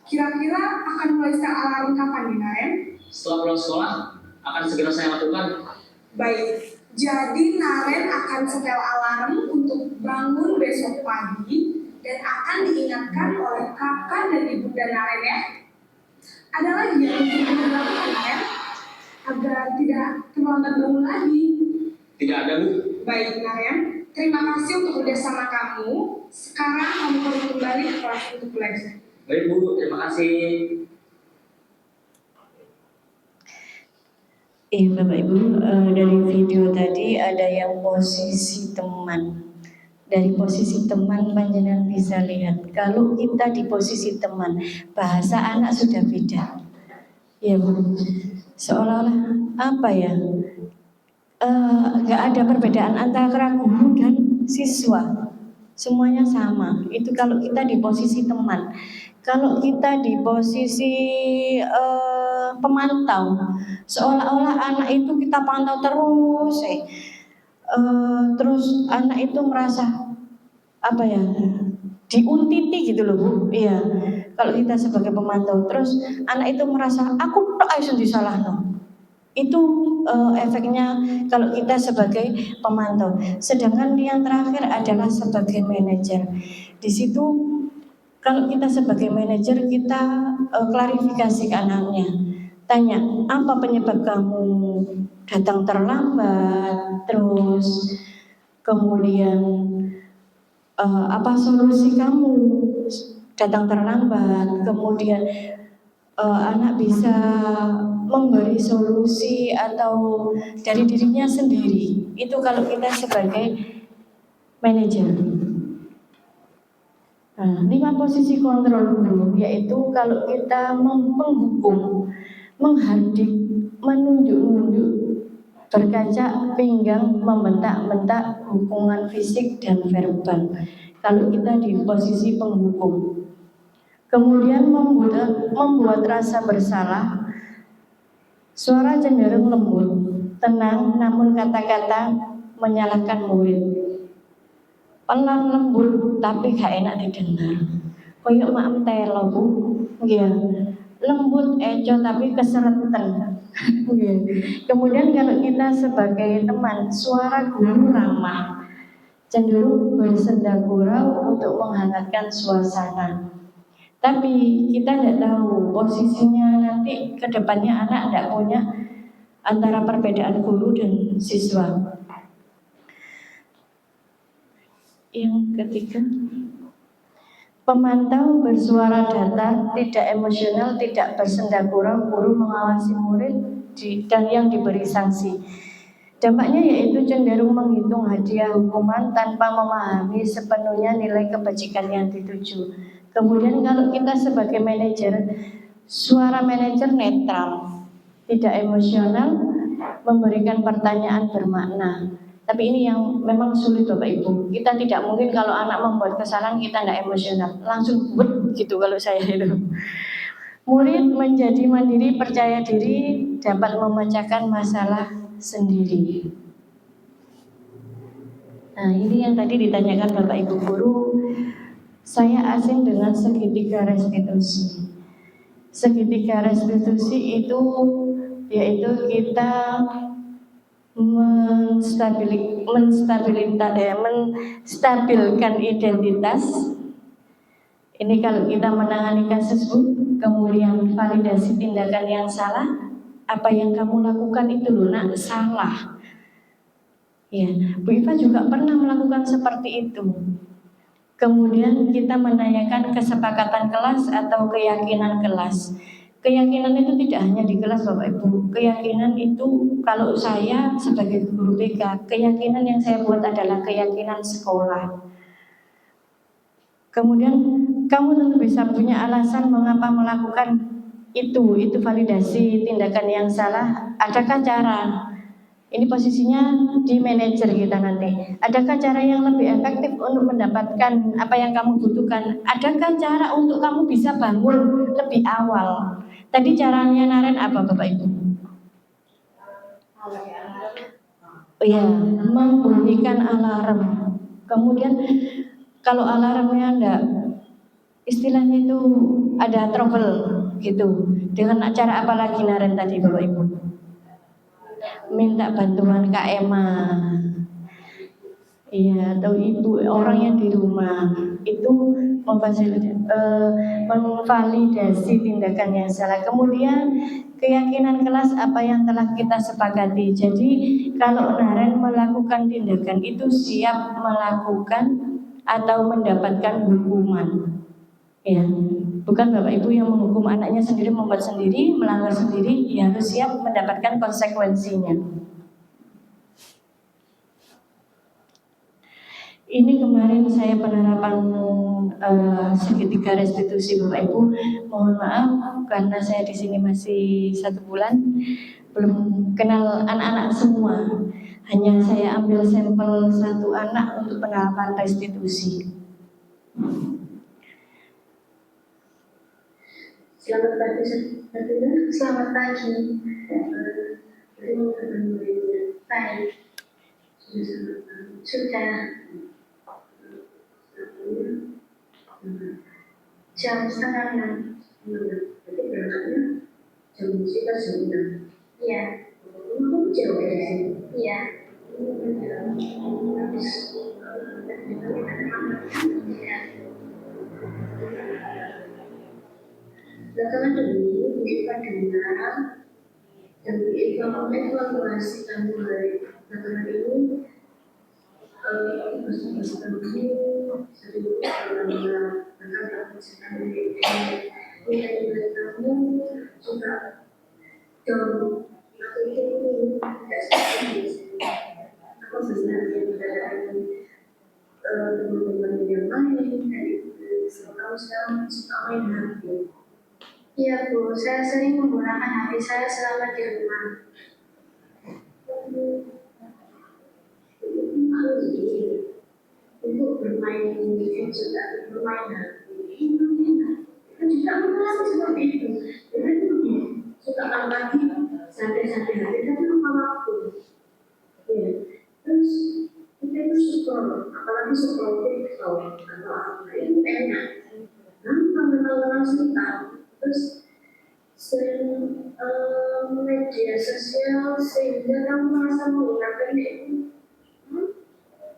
Speaker 3: Kira-kira akan mulai start alarm kapan nih Naren?
Speaker 4: Setelah pulang sekolah, akan segera saya lakukan.
Speaker 3: Baik, jadi Naren akan setel alarm untuk bangun besok pagi dan akan diingatkan oleh kakak dan ibunda Naren ya. Ada lagi yang mungkin dilakukan Naren agar tidak terlambat bangun lagi?
Speaker 4: Tidak ada Bu.
Speaker 3: Baik Naren, Terima kasih untuk kerjasama kamu. Sekarang kamu perlu kembali ke kelas untuk belajar.
Speaker 4: Baik Bu, terima kasih.
Speaker 1: Iya Bapak Ibu, dari video tadi ada yang posisi teman. Dari posisi teman panjenengan bisa lihat, kalau kita di posisi teman, bahasa anak sudah beda. Ya Bu, seolah-olah apa ya? Nggak ada perbedaan antara guru dan siswa, semuanya sama. Itu kalau kita di posisi teman. Kalau kita di posisi pemantau, seolah-olah anak itu kita pantau terus, terus anak itu merasa apa ya, diuntiti gitu loh Bu. Iya, kalau kita sebagai pemantau, terus anak itu merasa aku tok ae sing disalahno. Itu efeknya kalau kita sebagai pemantau. Sedangkan yang terakhir adalah sebagai manajer. Di situ kalau kita sebagai manajer, kita klarifikasi ke anaknya. Tanya, apa penyebab kamu datang terlambat? Terus kemudian apa solusi kamu datang terlambat? Kemudian anak bisa memberi solusi atau dari dirinya sendiri. Itu kalau kita sebagai manajer. Nah, 5 posisi kontrol guru, yaitu kalau kita menghukum, menghardik, menunjuk-nunjuk, berkaca pinggang, membentak-bentak, hukuman fisik dan verbal. Kalau kita di posisi penghukum. Kemudian membuat rasa bersalah. Suara cenderung lembut, tenang, namun kata-kata menyalahkan murid. Pelan lembut tapi gak enak didengar. Koyok mak telo Bu. Nggih. Lembut eco tapi kesereten. Nggih. Kemudian kalau kita sebagai teman, suara guru ramah, cenderung bersenda gurau untuk menghangatkan suasana. Tapi kita tidak tahu posisinya nanti ke depannya anak tidak punya antara perbedaan guru dan siswa. Yang ketiga, pemantau bersuara datar, tidak emosional, tidak bersenda gurau, guru mengawasi murid dan yang diberi sanksi. Dampaknya yaitu cenderung menghitung hadiah hukuman tanpa memahami sepenuhnya nilai kebajikan yang dituju. Kemudian kalau kita sebagai manajer, suara manajer netral, tidak emosional, memberikan pertanyaan bermakna. Tapi ini yang memang sulit Bapak Ibu. Kita tidak mungkin kalau anak membuat kesalahan kita tidak emosional, langsung gitu kalau saya itu. Murid menjadi mandiri, percaya diri, dapat memecahkan masalah sendiri. Nah, ini yang tadi ditanyakan Bapak Ibu guru. Saya asing dengan segitiga restitusi. Segitiga restitusi itu yaitu kita menstabilkan identitas. Ini kalau kita menangani kasus Bu, kemudian validasi tindakan yang salah. Apa yang kamu lakukan itu loh nak salah. Ya, Bu Iva juga pernah melakukan seperti itu. Kemudian kita menanyakan kesepakatan kelas atau keyakinan kelas. Keyakinan itu tidak hanya di kelas Bapak Ibu. Keyakinan itu kalau saya sebagai guru BK, keyakinan yang saya buat adalah keyakinan sekolah. Kemudian kamu tentu bisa punya alasan mengapa melakukan itu validasi tindakan yang salah. Adakah cara? Ini posisinya di manajer kita nanti. Adakah cara yang lebih efektif untuk mendapatkan apa yang kamu butuhkan? Adakah cara untuk kamu bisa bangun lebih awal? Tadi caranya Naren apa Bapak Ibu? Oh ya, membunyikan alarm. Kemudian kalau alarmnya enggak, istilahnya itu ada trouble gitu. Dengan cara apa lagi Naren tadi Bapak Ibu? Minta bantuan Kak Emma. Iya, atau ibu orang yang di rumah itu memvalidasi tindakan yang salah. Kemudian keyakinan kelas apa yang telah kita sepakati. Jadi kalau Naren melakukan tindakan itu siap melakukan atau mendapatkan hukuman. Ya, bukan Bapak Ibu yang menghukum anaknya sendiri, membuat sendiri, melanggar sendiri, ya harus siap mendapatkan konsekuensinya. Ini kemarin saya penerapan segitiga restitusi Bapak Ibu. Mohon maaf karena saya di sini masih 1 bulan, belum kenal anak-anak semua. Hanya saya ambil sampel 1 anak untuk penerapan restitusi.
Speaker 3: Selamat pagi, Saudara. Selamat pagi. Baik. Sudah. Jam 5:30. Berarti berangkatnya sekitar jam 6. Iya. Jauh dari sini. Iya. Belakangan ini kita dengar dan evaluasi kamu hari belakangan ini bersama-sama ini sering karena nilai-nilai kamu juga jauh itu tidak seperti aku sebenarnya berdasarkan teman-teman yang lain dari kamu sekarang suka main HP. Iya Bu, saya sering menggunakan HP saya selama di rumah. Untuk bermain game juga bermain HP. Kita juga mengalami seperti itu. Kita itu suka lagi santai-santai hari tapi lupa waktu. Ya. Terus kita itu scroll, apalagi scroll TikTok atau apa itu enak. Nah, mengenal kita terus sering media sosial sehingga kamu merasa menggunakan itu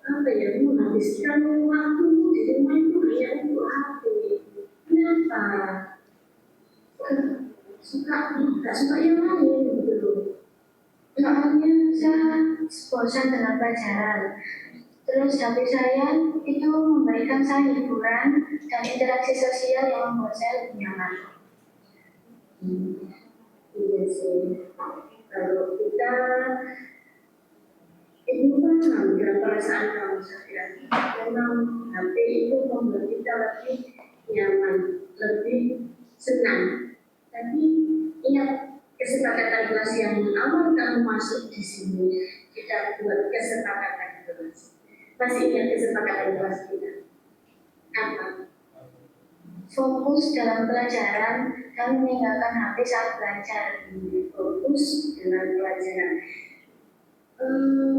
Speaker 3: apa ya, menghabiskan waktu di rumah itu hanya untuk HP. Kenapa? Gak suka yang lain gitu loh. Soalnya saya bosan dengan pelajaran. Terus HP saya itu memberikan saya hiburan dan interaksi sosial yang membuat saya lebih nyaman. Iya sih. Kalau kita itu paham dalam perasaan kamu saya. Memang HP itu membuat kita lebih nyaman, lebih senang. Tapi ingat kesepakatan kelas yang awal kamu masuk di sini, kita buat kesepakatan kelas. Masih ingat kesepakatan kelas kita? Apa? Fokus dalam pelajaran dan meninggalkan HP saat belajar. Fokus dalam pelajaran.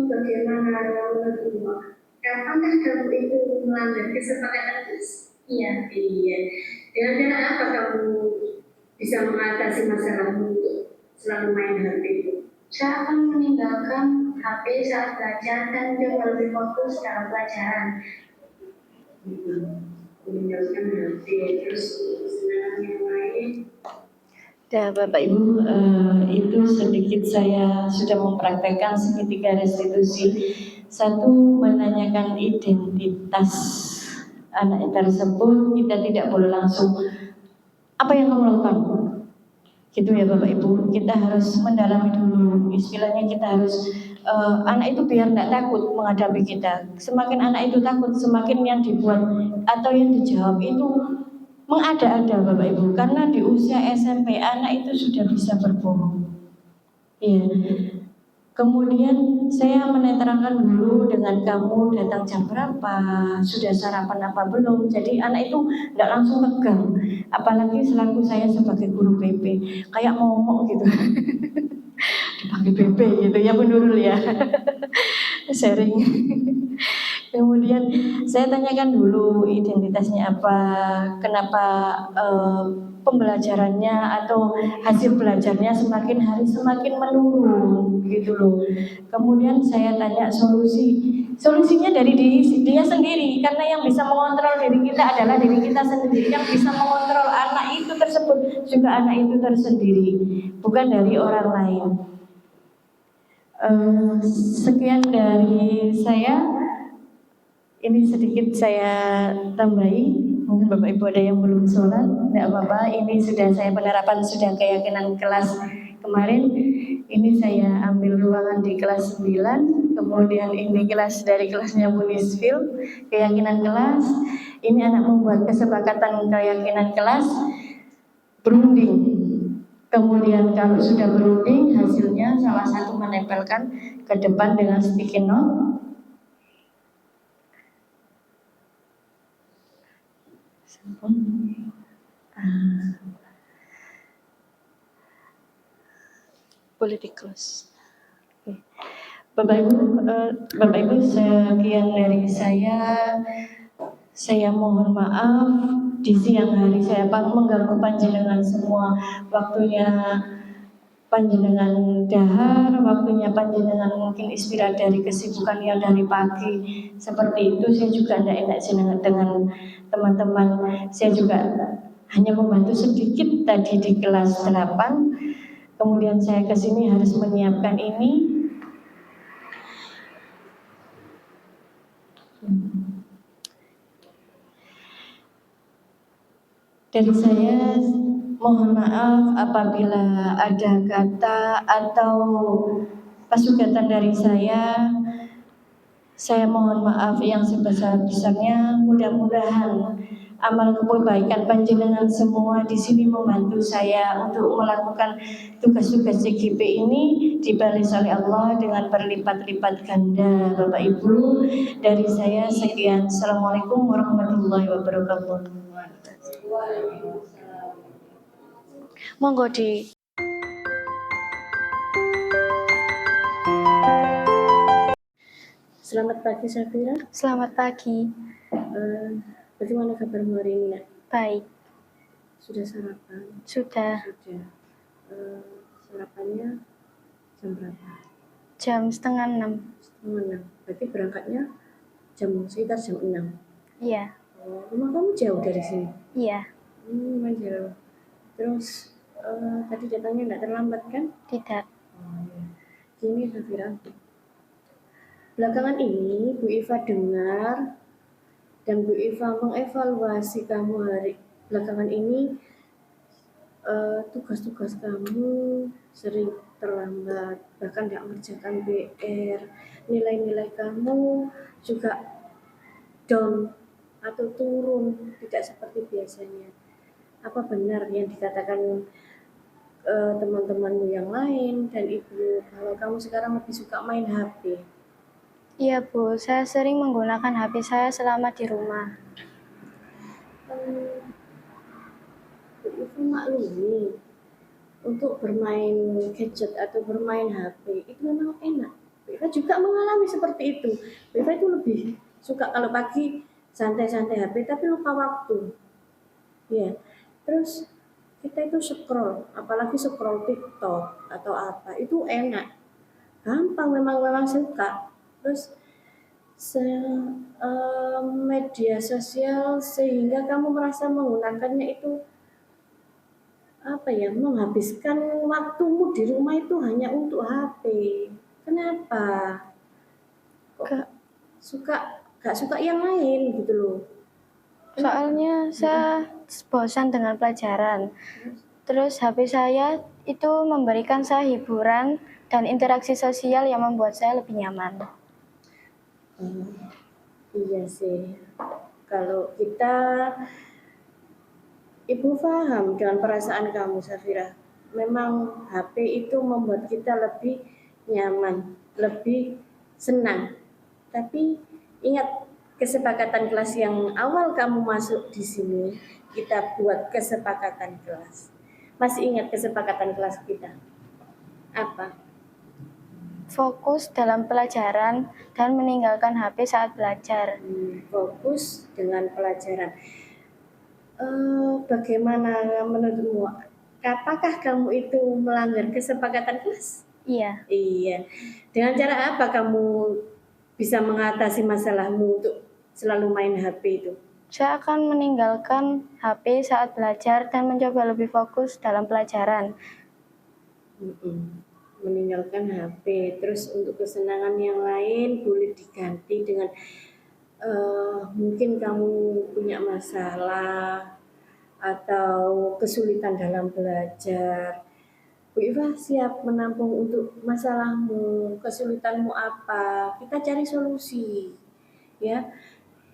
Speaker 3: Bagaimana menurutmu? Kapankah kamu itu melanggar kesepakatan kelas? Iya. Dengan cara apa kamu bisa mengatasi masalahmu selalu main HP itu? Saya akan meninggalkan HP saat belajar dan juga lebih fokus dalam pelajaran. Meninggalkan HP terus kesenangan yang lain.
Speaker 1: Ya Bapak Ibu, itu sedikit saya sudah mempraktekkan segitiga restitusi. 1, menanyakan identitas anak tersebut. Kita tidak boleh langsung, apa yang kamu lakukan? Gitu ya Bapak Ibu, kita harus mendalami dulu. Istilahnya kita harus anak itu biar tidak takut menghadapi kita. Semakin anak itu takut, semakin yang dibuat atau yang dijawab itu mengada-ada Bapak Ibu. Karena di usia SMP anak itu sudah bisa berbohong. Iya. Kemudian saya menetralkan dulu dengan kamu datang jam berapa, sudah sarapan apa belum. Jadi anak itu tidak langsung tegang. Apalagi selaku saya sebagai guru PP, kayak momok gitu. Dipanggil PP gitu ya Bu Nurul ya. Sharing. Kemudian saya tanyakan dulu identitasnya apa, kenapa pembelajarannya atau hasil belajarnya semakin hari semakin menurun gitu loh. Kemudian saya tanya solusinya dari dia sendiri, karena yang bisa mengontrol diri kita adalah diri kita sendiri. Yang bisa mengontrol anak itu tersebut juga anak itu tersendiri, bukan dari orang lain. Sekian dari saya. Ini sedikit saya tambahi. Mungkin Bapak Ibu ada yang belum sholat, tidak apa-apa. Ini sudah saya penerapan sudah keyakinan kelas kemarin. Ini saya ambil ruangan di kelas 9. Kemudian ini kelas dari kelasnya Bunisfil, keyakinan kelas. Ini anak membuat kesepakatan keyakinan kelas, berunding. Kemudian kalau sudah berunding, hasilnya salah satu menempelkan ke depan dengan sticky note. Boleh di close. Bapak Ibu, sekian dari saya. Saya mohon maaf di siang hari saya mengganggu panjenengan semua. Waktunya panjenengan dahar, waktunya panjenengan mungkin istirahat dari kesibukan yang dari pagi. Seperti itu saya juga tidak enak dengan teman-teman. Saya juga hanya membantu sedikit tadi di kelas 8. Kemudian saya ke sini harus menyiapkan ini. Dari saya mohon maaf apabila ada kata atau pasugatan dari saya. Saya mohon maaf yang sebesar-besarnya. Mudah-mudahan amal kebaikan panjenengan semua di sini membantu saya untuk melakukan tugas-tugas CGP ini dibalas oleh Allah dengan berlipat-lipat ganda. Bapak Ibu, dari saya sekian. Assalamualaikum warahmatullahi wabarakatuh. Monggo di
Speaker 2: Selamat pagi Safira.
Speaker 5: Selamat pagi.
Speaker 2: Bagaimana kabarmu hari ini, Nak?
Speaker 5: Baik.
Speaker 2: Sudah sarapan?
Speaker 5: Sudah.
Speaker 2: Sudah. Sarapannya jam berapa?
Speaker 5: Jam 5:30.
Speaker 2: 5:30. Berarti berangkatnya sekitar jam 6.
Speaker 5: Iya.
Speaker 2: Rumah kamu jauh dari sini?
Speaker 5: Iya.
Speaker 2: Memang jauh. Terus tadi datangnya nggak terlambat kan?
Speaker 5: Tidak.
Speaker 2: Gini Safira. Belakangan ini Bu Iva dengar dan Bu Iva mengevaluasi kamu belakangan ini, tugas-tugas kamu sering terlambat, bahkan tidak mengerjakan PR, nilai-nilai kamu juga down atau turun, tidak seperti biasanya. Apa benar yang dikatakan teman-temanmu yang lain dan ibu, kalau kamu sekarang lebih suka main HP?
Speaker 5: Iya Bu, saya sering menggunakan HP saya selama di rumah.
Speaker 2: Itu maklumi untuk bermain gadget atau bermain HP itu memang enak. Kita juga mengalami seperti itu. Kita itu lebih suka kalau pagi santai-santai HP tapi lupa waktu. Ya. Terus kita itu scroll, apalagi scroll TikTok atau apa, itu enak. Gampang, memang suka. Terus media sosial sehingga kamu merasa menggunakannya itu menghabiskan waktumu di rumah itu hanya untuk HP. Kenapa? Gak suka yang lain gitu loh.
Speaker 5: Soalnya saya bosan dengan pelajaran. Terus HP saya itu memberikan saya hiburan dan interaksi sosial yang membuat saya lebih nyaman.
Speaker 2: Iya sih. Kalau Ibu paham dengan perasaan kamu, Safira. Memang HP itu membuat kita lebih nyaman, lebih senang. Tapi ingat kesepakatan kelas yang awal kamu masuk di sini, kita buat kesepakatan kelas. Masih ingat kesepakatan kelas kita? Apa?
Speaker 5: Fokus dalam pelajaran dan meninggalkan HP saat belajar.
Speaker 2: Fokus dengan pelajaran. Bagaimana menurutmu? Apakah kamu itu melanggar kesepakatan kelas?
Speaker 5: Iya,
Speaker 2: Iya. Dengan cara apa kamu bisa mengatasi masalahmu untuk selalu main HP itu?
Speaker 5: saya akan meninggalkan HP saat belajar dan mencoba lebih fokus dalam pelajaran.
Speaker 2: Meninggalkan HP. Terus untuk kesenangan yang lain boleh diganti dengan mungkin kamu punya masalah atau kesulitan dalam belajar. Bu Iva siap menampung untuk masalahmu, kesulitanmu apa. Kita cari solusi. Ya,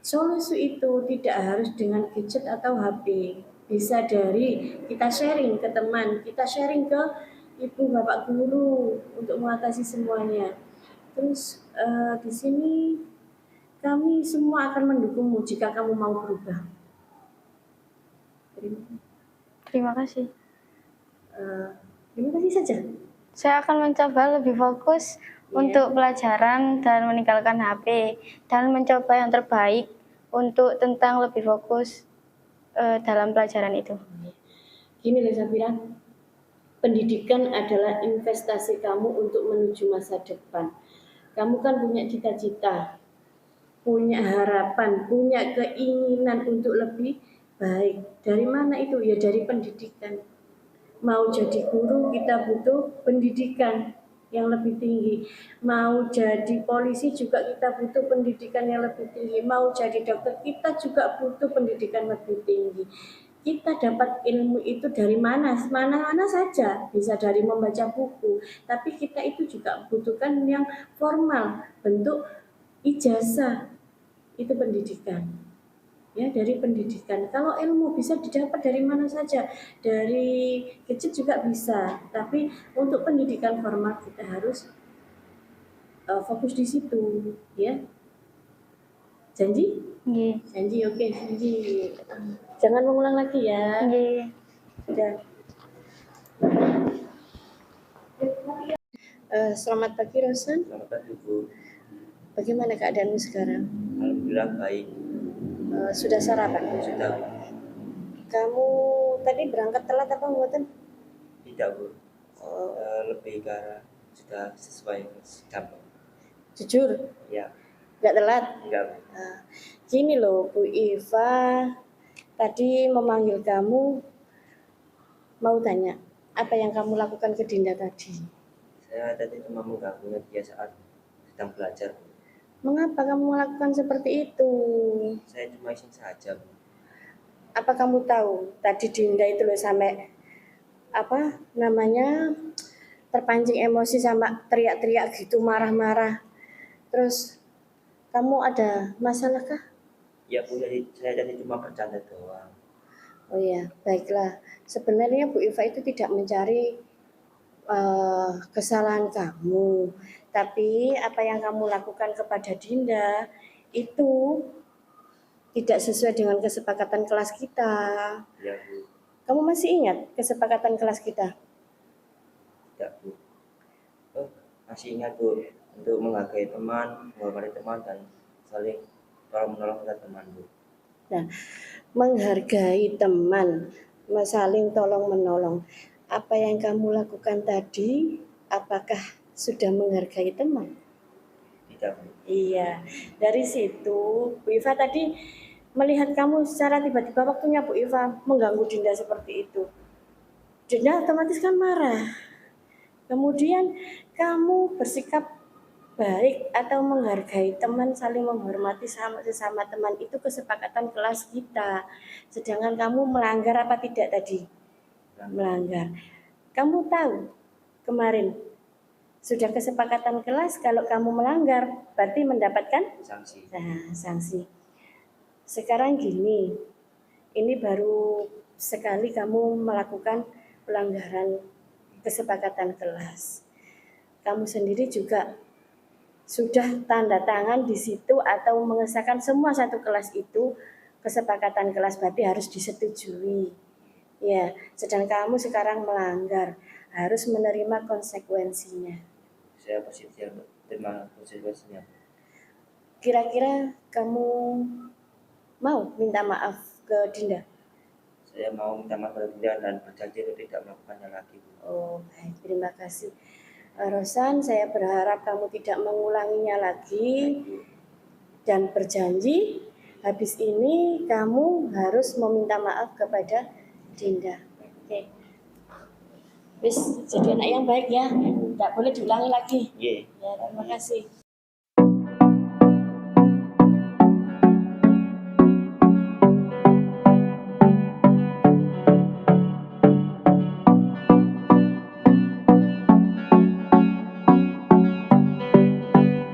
Speaker 2: solusi itu tidak harus dengan gadget atau HP. Bisa dari kita sharing ke teman, kita sharing ke ibu bapak guru untuk mengatasi semuanya. Terus di sini kami semua akan mendukungmu jika kamu mau berubah.
Speaker 5: Terima kasih.
Speaker 2: Terima kasih saja.
Speaker 5: Saya akan mencoba lebih fokus untuk pelajaran dan meninggalkan HP dan mencoba yang terbaik untuk tentang lebih fokus dalam pelajaran itu.
Speaker 2: Gini loh Safira, pendidikan adalah investasi kamu untuk menuju masa depan. Kamu kan punya cita-cita, punya harapan, punya keinginan untuk lebih baik. Dari mana itu? Ya dari pendidikan. Mau jadi guru kita butuh pendidikan yang lebih tinggi. Mau jadi polisi juga kita butuh pendidikan yang lebih tinggi. Mau jadi dokter kita juga butuh pendidikan lebih tinggi. Kita dapat ilmu itu dari mana saja, bisa dari membaca buku, tapi kita itu juga butuhkan yang formal, bentuk ijazah, itu pendidikan. Ya, dari pendidikan. Kalau ilmu bisa didapat dari mana saja, dari gadget juga bisa, tapi untuk pendidikan formal kita harus fokus di situ, ya. Janji?
Speaker 5: Nggih.
Speaker 2: Janji, oke, janji. Jangan mengulang lagi ya.
Speaker 5: Nggih.
Speaker 2: Sudah. Selamat pagi Rosan.
Speaker 6: Selamat pagi Bu.
Speaker 2: Bagaimana keadaanmu sekarang?
Speaker 6: Alhamdulillah baik.
Speaker 2: Sudah sarapan?
Speaker 6: Sudah Bu.
Speaker 2: Kamu tadi berangkat telat apa buatan?
Speaker 6: Tidak Bu. Lebih ke arah sudah sesuai jam.
Speaker 2: Jujur,
Speaker 6: Ya,
Speaker 2: nggak telat.
Speaker 6: enggak Bu.
Speaker 2: Gini loh Bu Iva, tadi memanggil kamu, mau tanya apa yang kamu lakukan ke Dinda tadi?
Speaker 6: Saya tadi cuma mengganggunya dia saat sedang belajar Bu.
Speaker 2: Mengapa kamu melakukan seperti itu?
Speaker 6: Saya cuma iseng saja Bu.
Speaker 2: Apa kamu tahu tadi Dinda itu loh sampai apa namanya terpancing emosi sama teriak-teriak gitu, marah-marah. Terus kamu ada masalah kah?
Speaker 6: Ya Bu, jadi saya tadi cuma bercanda doang.
Speaker 2: Oh ya, baiklah. Sebenarnya Bu Iva itu tidak mencari kesalahan kamu, tapi apa yang kamu lakukan kepada Dinda itu tidak sesuai dengan kesepakatan kelas kita.
Speaker 6: Ya Bu,
Speaker 2: Kamu masih ingat kesepakatan kelas kita?
Speaker 6: tidak Bu. Masih ingat Bu, untuk menghargai teman, menghormati teman dan saling tolong menolong antar teman Bu.
Speaker 2: Nah, menghargai teman, saling tolong menolong. Apa yang kamu lakukan tadi, apakah sudah menghargai teman?
Speaker 6: Tidak Bu.
Speaker 2: Iya, dari situ Bu Iva tadi melihat kamu secara tiba-tiba waktunya Bu Iva mengganggu Dinda seperti itu. Dinda otomatis kan marah. Kemudian kamu bersikap baik atau menghargai teman, saling menghormati sesama teman, itu kesepakatan kelas kita. Sedangkan kamu melanggar apa tidak tadi? Melanggar. Kamu tahu kemarin sudah kesepakatan kelas kalau kamu melanggar berarti mendapatkan
Speaker 6: Sanksi.
Speaker 2: sanksi. Sekarang gini, ini baru sekali kamu melakukan pelanggaran kesepakatan kelas. Kamu sendiri juga sudah tanda tangan di situ atau mengesahkan semua satu kelas itu kesepakatan kelas, berarti harus disetujui. Ya, sedang kamu sekarang melanggar, harus menerima konsekuensinya.
Speaker 6: Saya bersedia untuk terima konsekuensinya Bu.
Speaker 2: Kira-kira kamu mau minta maaf ke Dinda?
Speaker 6: saya mau minta maaf pada Dinda dan berjanji untuk tidak melakukannya lagi, Bu.
Speaker 2: Oh, baik, terima kasih. Rosan, saya berharap kamu tidak mengulanginya lagi dan berjanji habis ini kamu harus meminta maaf kepada Dinda. Oke. Wis, jadi anak yang baik ya. Tidak boleh diulangi lagi.
Speaker 6: Iya.
Speaker 2: Ya, terima kasih.